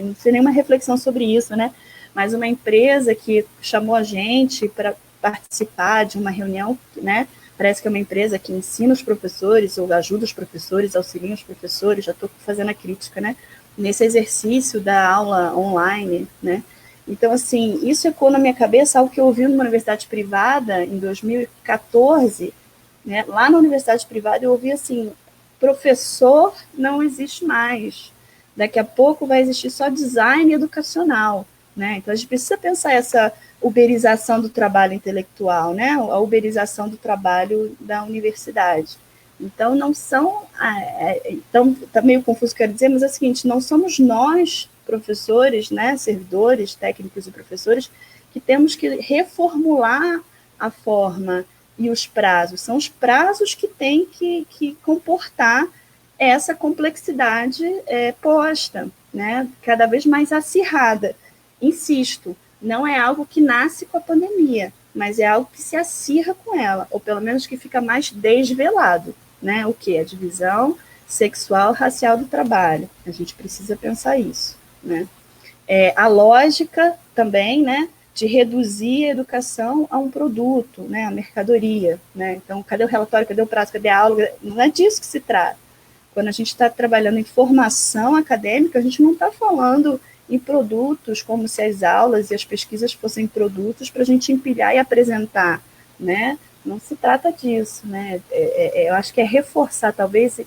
não sei nenhuma reflexão sobre isso, né? Mas uma empresa que chamou a gente para participar de uma reunião, né? Parece que é uma empresa que ensina os professores, ou ajuda os professores, auxilia os professores, já estou fazendo a crítica, né? Nesse exercício da aula online, né? Então, assim, isso ecoou na minha cabeça algo que eu ouvi numa universidade privada em 2014, né? Lá na universidade privada eu ouvi assim, professor não existe mais, daqui a pouco vai existir só design educacional, né? Então a gente precisa pensar essa uberização do trabalho intelectual, né? A uberização do trabalho da universidade. Então não são, então está meio confuso o que eu quero dizer, mas é o seguinte, não somos nós, professores, né, servidores, técnicos e professores, que temos que reformular a forma e os prazos. São os prazos que têm que comportar essa complexidade posta, né, cada vez mais acirrada. Insisto, não é algo que nasce com a pandemia, mas é algo que se acirra com ela, ou pelo menos que fica mais desvelado, né? O que? A divisão sexual racial do trabalho. A gente precisa pensar isso, né? A lógica também, né, de reduzir a educação a um produto, né, a mercadoria, né? Então, cadê o relatório, cadê o prazo, cadê a aula? Não é disso que se trata. Quando a gente está trabalhando em formação acadêmica, a gente não está falando em produtos como se as aulas e as pesquisas fossem produtos para a gente empilhar e apresentar, né? Não se trata disso, né? Eu acho que é reforçar, talvez,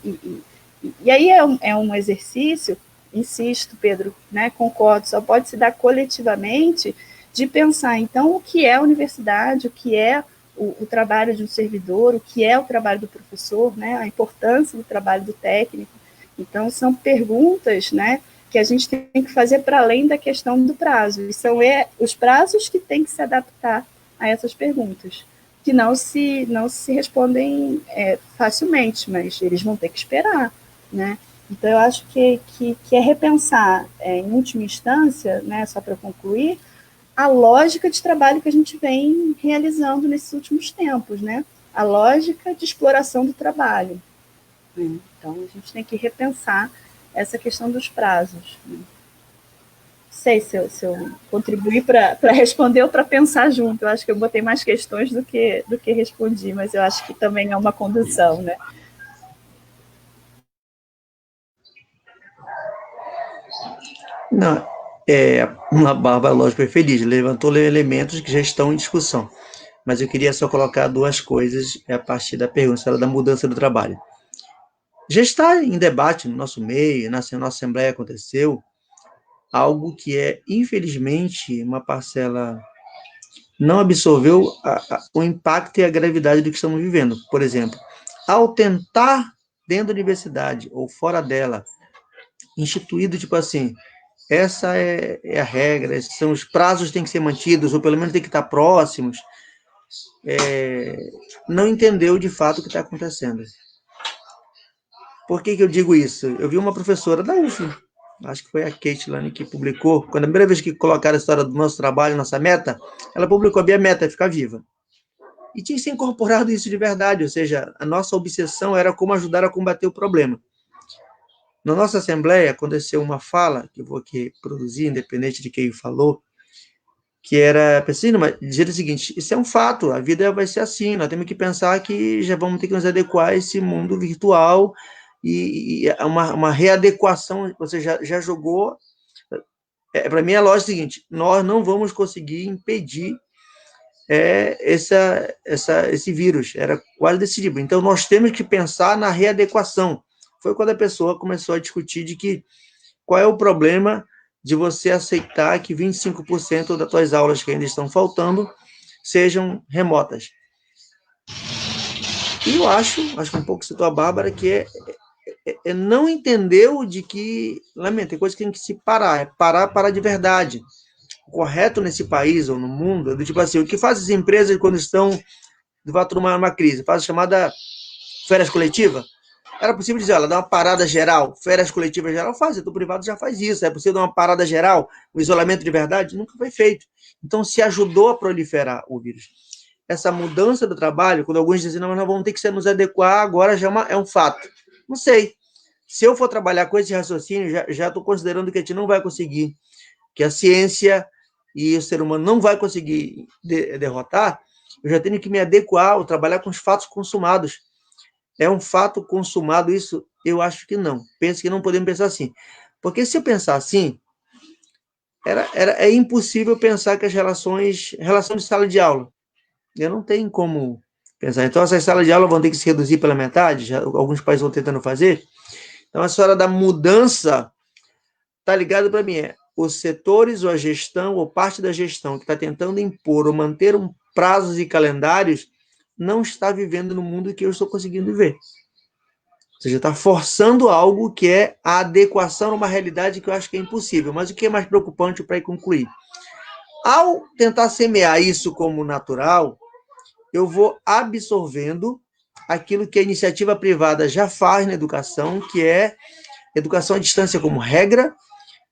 e aí é um exercício, insisto, Pedro, né? Concordo, só pode se dar coletivamente, de pensar, então, o que é a universidade, o que é o trabalho de um servidor, o que é o trabalho do professor, né? A importância do trabalho do técnico. Então, são perguntas, né, que a gente tem que fazer para além da questão do prazo. E são os prazos que têm que se adaptar a essas perguntas, que não se respondem facilmente, mas eles vão ter que esperar, né? Então, eu acho que é repensar, em última instância, né, só para concluir, a lógica de trabalho que a gente vem realizando nesses últimos tempos, né? A lógica de exploração do trabalho. Então, a gente tem que repensar essa questão dos prazos. Não sei se eu contribuí para responder ou para pensar junto. Eu acho que eu botei mais questões do que respondi, mas eu acho que também é uma condução, né? Não, uma Bárbara, lógico, foi feliz, levantou elementos que já estão em discussão. Mas eu queria só colocar duas coisas a partir da pergunta, da mudança do trabalho. Já está em debate no nosso meio, na nossa Assembleia aconteceu, algo que é, infelizmente, uma parcela não absorveu o impacto e a gravidade do que estamos vivendo. Por exemplo, ao tentar, dentro da universidade ou fora dela, instituído, tipo assim, essa é a regra, esses são os prazos que têm que ser mantidos, ou pelo menos tem que estar próximos, não entendeu de fato o que está acontecendo. Por que eu digo isso? Eu vi uma professora da UF, acho que foi a Kate Lane que publicou, quando a primeira vez que colocaram a história do nosso trabalho, nossa meta, ela publicou: a minha meta é ficar viva. E tinha que ser incorporado isso de verdade, ou seja, a nossa obsessão era como ajudar a combater o problema. Na nossa Assembleia aconteceu uma fala, que eu vou aqui produzir, independente de quem falou, que era, pensei, mas dizer o seguinte: isso é um fato, a vida vai ser assim, nós temos que pensar que já vamos ter que nos adequar a esse mundo virtual, e uma readequação, você já jogou. Para mim, a lógica é a seguinte: nós não vamos conseguir impedir esse vírus, era quase decidido. Então, nós temos que pensar na readequação. Foi quando a pessoa começou a discutir de que qual é o problema de você aceitar que 25% das tuas aulas que ainda estão faltando sejam remotas. E eu acho que um pouco citou a Bárbara, que não entendeu de que, lamento, tem coisa que tem que se parar, parar de verdade. O correto nesse país ou no mundo é do tipo assim: o que fazem as empresas quando estão de fato numa crise? Faz a chamada férias coletiva. Era possível dizer: olha, dá uma parada geral, férias coletivas geral, faz, o setor privado já faz isso. É possível dar uma parada geral, o isolamento de verdade? Nunca foi feito. Então, se ajudou a proliferar o vírus. Essa mudança do trabalho, quando alguns dizem: não, nós vamos ter que nos adequar, agora já é um fato. Não sei. Se eu for trabalhar com esse raciocínio, já estou considerando que a gente não vai conseguir, que a ciência e o ser humano não vai conseguir derrotar. Eu já tenho que me adequar ou trabalhar com os fatos consumados. É um fato consumado isso? Eu acho que não. Penso que não podemos pensar assim. Porque se eu pensar assim, é impossível pensar que relação de sala de aula, eu não tenho como pensar. Então, essas salas de aula vão ter que se reduzir pela metade, já, alguns países vão tentando fazer. Então, a história da mudança está ligada para mim. Os setores ou a gestão, ou parte da gestão que está tentando impor ou manter prazos e calendários, não está vivendo no mundo que eu estou conseguindo viver. Ou seja, está forçando algo que é a adequação a uma realidade que eu acho que é impossível. Mas o que é mais preocupante, para concluir? Ao tentar semear isso como natural, eu vou absorvendo aquilo que a iniciativa privada já faz na educação, que é educação à distância como regra,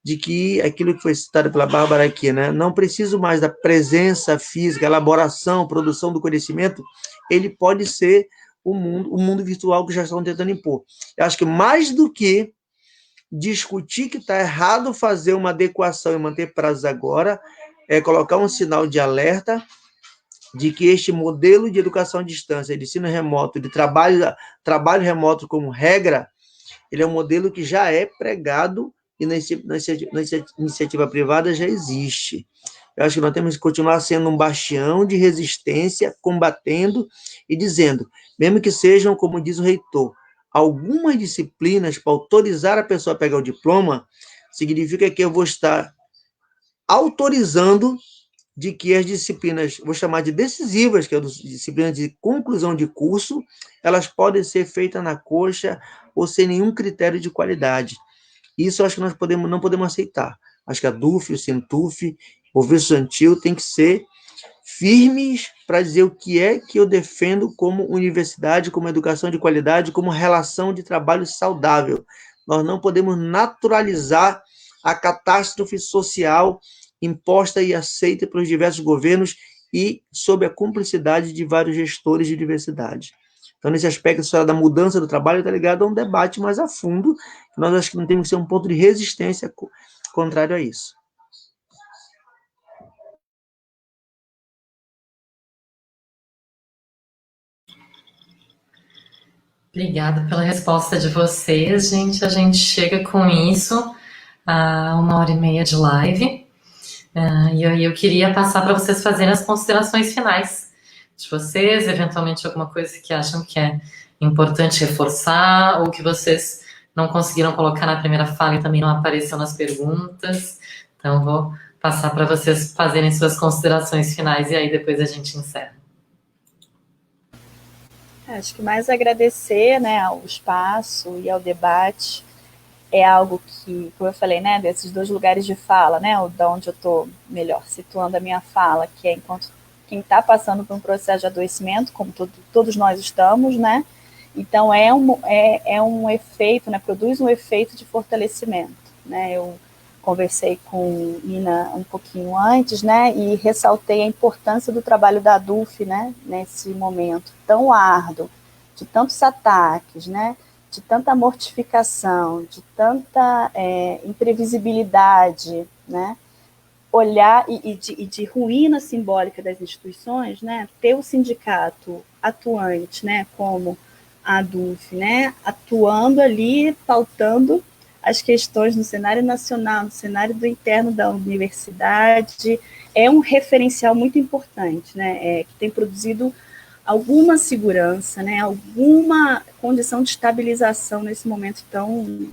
de que aquilo que foi citado pela Bárbara aqui, né, não preciso mais da presença física, elaboração, produção do conhecimento, ele pode ser o mundo virtual que já estão tentando impor. Eu acho que mais do que discutir que está errado fazer uma adequação e manter prazos agora, é colocar um sinal de alerta de que este modelo de educação à distância, de ensino remoto, de trabalho remoto como regra, ele é um modelo que já é pregado e na iniciativa privada já existe. Eu acho que nós temos que continuar sendo um bastião de resistência, combatendo e dizendo, mesmo que sejam, como diz o reitor, algumas disciplinas para autorizar a pessoa a pegar o diploma, significa que eu vou estar autorizando de que as disciplinas, vou chamar de decisivas, que é as disciplinas de conclusão de curso, elas podem ser feitas na coxa ou sem nenhum critério de qualidade. Isso eu acho que nós não podemos aceitar. Acho que a DUF, o Sintuf, o Estudantil tem que ser firmes para dizer o que é que eu defendo como universidade, como educação de qualidade, como relação de trabalho saudável. Nós não podemos naturalizar a catástrofe social imposta e aceita pelos diversos governos e sob a cumplicidade de vários gestores de universidade. Então, nesse aspecto, a história da mudança do trabalho está ligada a um debate mais a fundo, que nós acho que não temos que ser um ponto de resistência contrário a isso. Obrigada pela resposta de vocês, gente. A gente chega com isso a 1h30 de live. E eu queria passar para vocês fazerem as considerações finais de vocês, eventualmente alguma coisa que acham que é importante reforçar, ou que vocês não conseguiram colocar na primeira fala e também não apareceu nas perguntas. Então, vou passar para vocês fazerem suas considerações finais e aí depois a gente encerra. Acho que mais agradecer, né, ao espaço e ao debate. É algo que, como eu falei, né, desses dois lugares de fala, né, da onde eu estou melhor situando a minha fala, que é enquanto quem está passando por um processo de adoecimento, como todos nós estamos, né, então é um efeito, né, produz um efeito de fortalecimento, né. Eu conversei com Ina um pouquinho antes, né, e ressaltei a importância do trabalho da ADUF, né, nesse momento tão árduo, de tantos ataques, né, de tanta mortificação, de tanta imprevisibilidade, né, olhar e de ruína simbólica das instituições, né, ter o sindicato atuante, né, como a ADUF, né, atuando ali, pautando as questões no cenário nacional, no cenário do interno da universidade, é um referencial muito importante, né, que tem produzido alguma segurança, né, alguma condição de estabilização nesse momento tão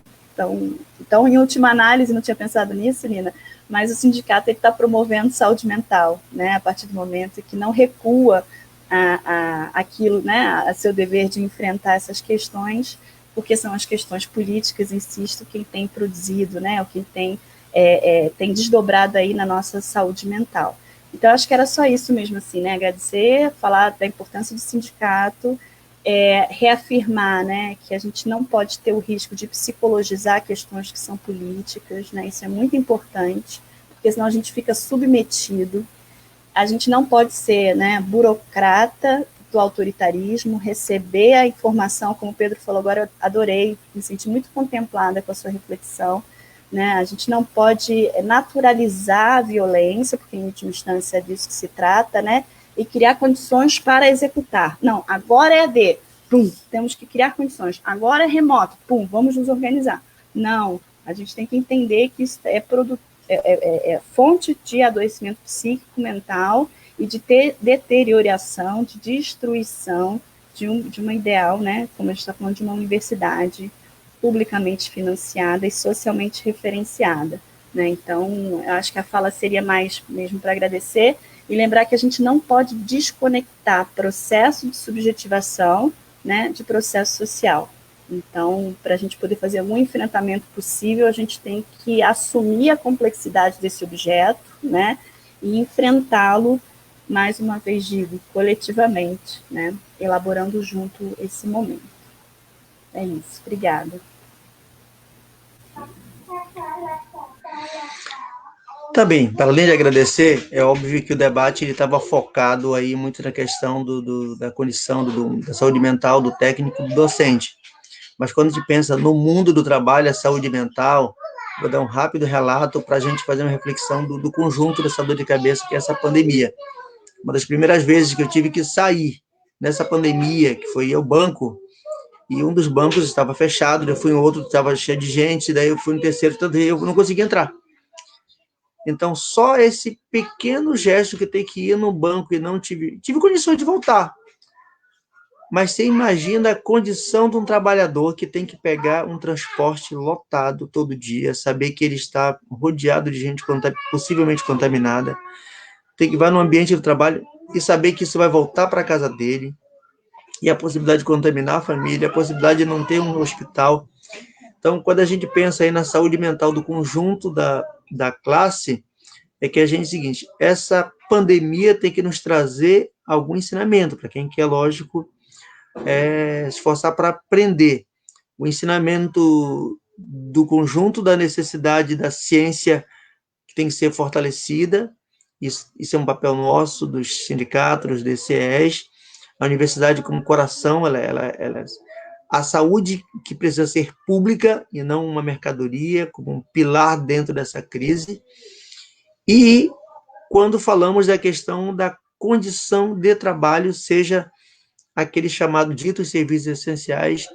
em última análise, não tinha pensado nisso, Nina, mas o sindicato está promovendo saúde mental, né, a partir do momento que não recua aquilo, né, a seu dever de enfrentar essas questões, porque são as questões políticas, insisto, quem tem produzido, né, o que tem desdobrado aí na nossa saúde mental. Então, acho que era só isso mesmo, assim, né, agradecer, falar da importância do sindicato, reafirmar, né, que a gente não pode ter o risco de psicologizar questões que são políticas, né, isso é muito importante, porque senão a gente fica submetido, a gente não pode ser, né, burocrata do autoritarismo, receber a informação, como o Pedro falou agora, eu adorei, me senti muito contemplada com a sua reflexão, né, a gente não pode naturalizar a violência, porque em última instância é disso que se trata, né, e criar condições para executar. Não, agora é AD, pum, temos que criar condições. Agora é remoto, pum, vamos nos organizar. Não, a gente tem que entender que isso é fonte de adoecimento psíquico, mental e de deterioração, de destruição de uma ideal, né, como a gente está falando, de uma universidade publicamente financiada e socialmente referenciada, né? Então, eu acho que a fala seria mais mesmo para agradecer e lembrar que a gente não pode desconectar processo de subjetivação, né, de processo social. Então, para a gente poder fazer algum enfrentamento possível, a gente tem que assumir a complexidade desse objeto, né, e enfrentá-lo, mais uma vez digo, coletivamente, né, elaborando junto esse momento. É isso, obrigada. Tá bem, para além de agradecer, é óbvio que o debate estava focado aí muito na questão da condição da saúde mental do técnico e do docente. Mas quando a gente pensa no mundo do trabalho, a saúde mental, vou dar um rápido relato para a gente fazer uma reflexão do conjunto dessa dor de cabeça que é essa pandemia. Uma das primeiras vezes que eu tive que sair nessa pandemia, que foi ao banco, e um dos bancos estava fechado, eu fui em outro, estava cheio de gente, daí eu fui no terceiro, eu não consegui entrar. Então, só esse pequeno gesto que tem que ir no banco e não tive condições de voltar. Mas você imagina a condição de um trabalhador que tem que pegar um transporte lotado todo dia, saber que ele está rodeado de gente possivelmente contaminada, tem que ir no ambiente do trabalho e saber que isso vai voltar para a casa dele, e a possibilidade de contaminar a família, a possibilidade de não ter um hospital. Então, quando a gente pensa aí na saúde mental do conjunto da classe, é que a gente é o seguinte, essa pandemia tem que nos trazer algum ensinamento, para quem quer, lógico, se esforçar para aprender. O ensinamento do conjunto da necessidade da ciência que tem que ser fortalecida, isso é um papel nosso, dos sindicatos, dos DCEs, a universidade como coração, a saúde que precisa ser pública e não uma mercadoria, como um pilar dentro dessa crise. E quando falamos da questão da condição de trabalho, seja aquele chamado ditos serviços essenciais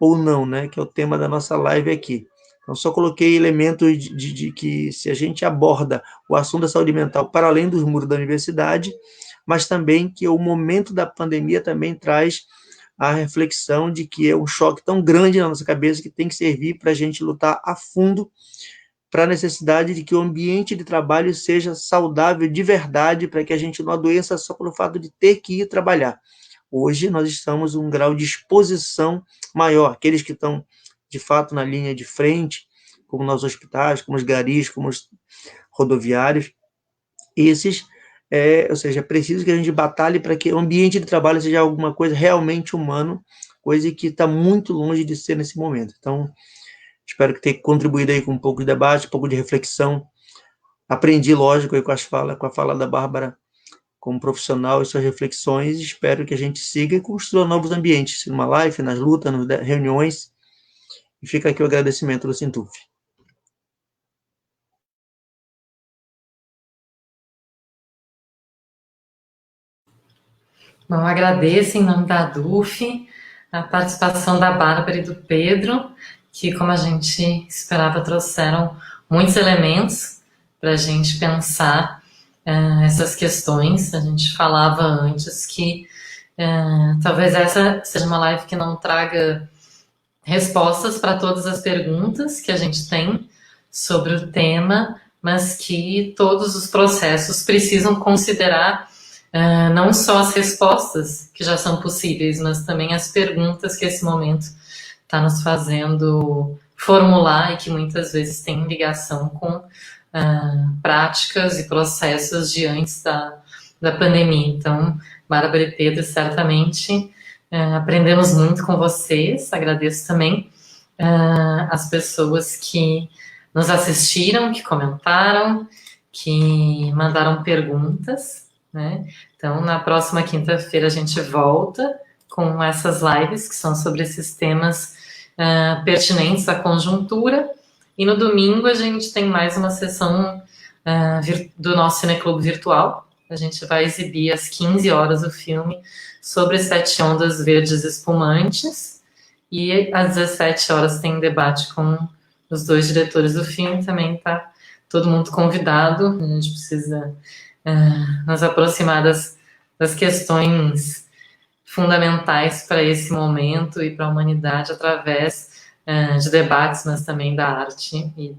ou não, né, que é o tema da nossa live aqui. Então, só coloquei elementos de que se a gente aborda o assunto da saúde mental para além dos muros da universidade, mas também que o momento da pandemia também traz a reflexão de que é um choque tão grande na nossa cabeça que tem que servir para a gente lutar a fundo para a necessidade de que o ambiente de trabalho seja saudável de verdade, para que a gente não adoeça só pelo fato de ter que ir trabalhar. Hoje nós estamos em um grau de exposição maior, aqueles que estão de fato na linha de frente, como nos hospitais, como os garis, como os rodoviários, esses, ou seja, é preciso que a gente batalhe para que o ambiente de trabalho seja alguma coisa realmente humano, coisa que está muito longe de ser nesse momento. Então, espero que tenha contribuído aí com um pouco de debate, um pouco de reflexão. Aprendi, lógico, aí com a fala da Bárbara como profissional e suas reflexões. Espero que a gente siga e construa novos ambientes, numa live, nas lutas, nas reuniões. E fica aqui o agradecimento do Sintuf. Bom, agradeço em nome da ADUF a participação da Bárbara e do Pedro, que, como a gente esperava, trouxeram muitos elementos para a gente pensar essas questões. A gente falava antes que talvez essa seja uma live que não traga respostas para todas as perguntas que a gente tem sobre o tema, mas que todos os processos precisam considerar não só as respostas que já são possíveis, mas também as perguntas que esse momento está nos fazendo formular e que muitas vezes têm ligação com práticas e processos de antes da pandemia. Então, Bárbara e Pedro, certamente aprendemos muito com vocês. Agradeço também as pessoas que nos assistiram, que comentaram, que mandaram perguntas, né? Então, na próxima quinta-feira a gente volta com essas lives que são sobre esses temas pertinentes à conjuntura. E no domingo a gente tem mais uma sessão do nosso Cineclube virtual. A gente vai exibir às 15 horas o filme sobre 7 ondas verdes espumantes. E às 17 horas tem debate com os 2 diretores do filme. Também está todo mundo convidado. A gente precisa nos aproximar das questões fundamentais para esse momento e para a humanidade através de debates, mas também da arte e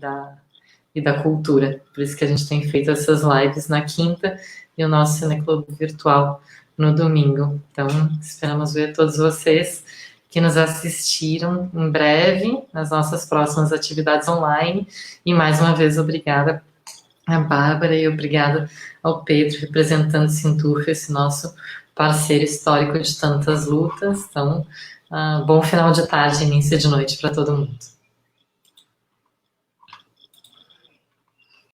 da cultura. Por isso que a gente tem feito essas lives na quinta e o nosso Cineclube virtual no domingo. Então, esperamos ver todos vocês que nos assistiram em breve nas nossas próximas atividades online. E, mais uma vez, obrigada a Bárbara e obrigada ao Pedro, representando o Sintuf, esse nosso parceiro histórico de tantas lutas. Então, bom final de tarde, início de noite para todo mundo.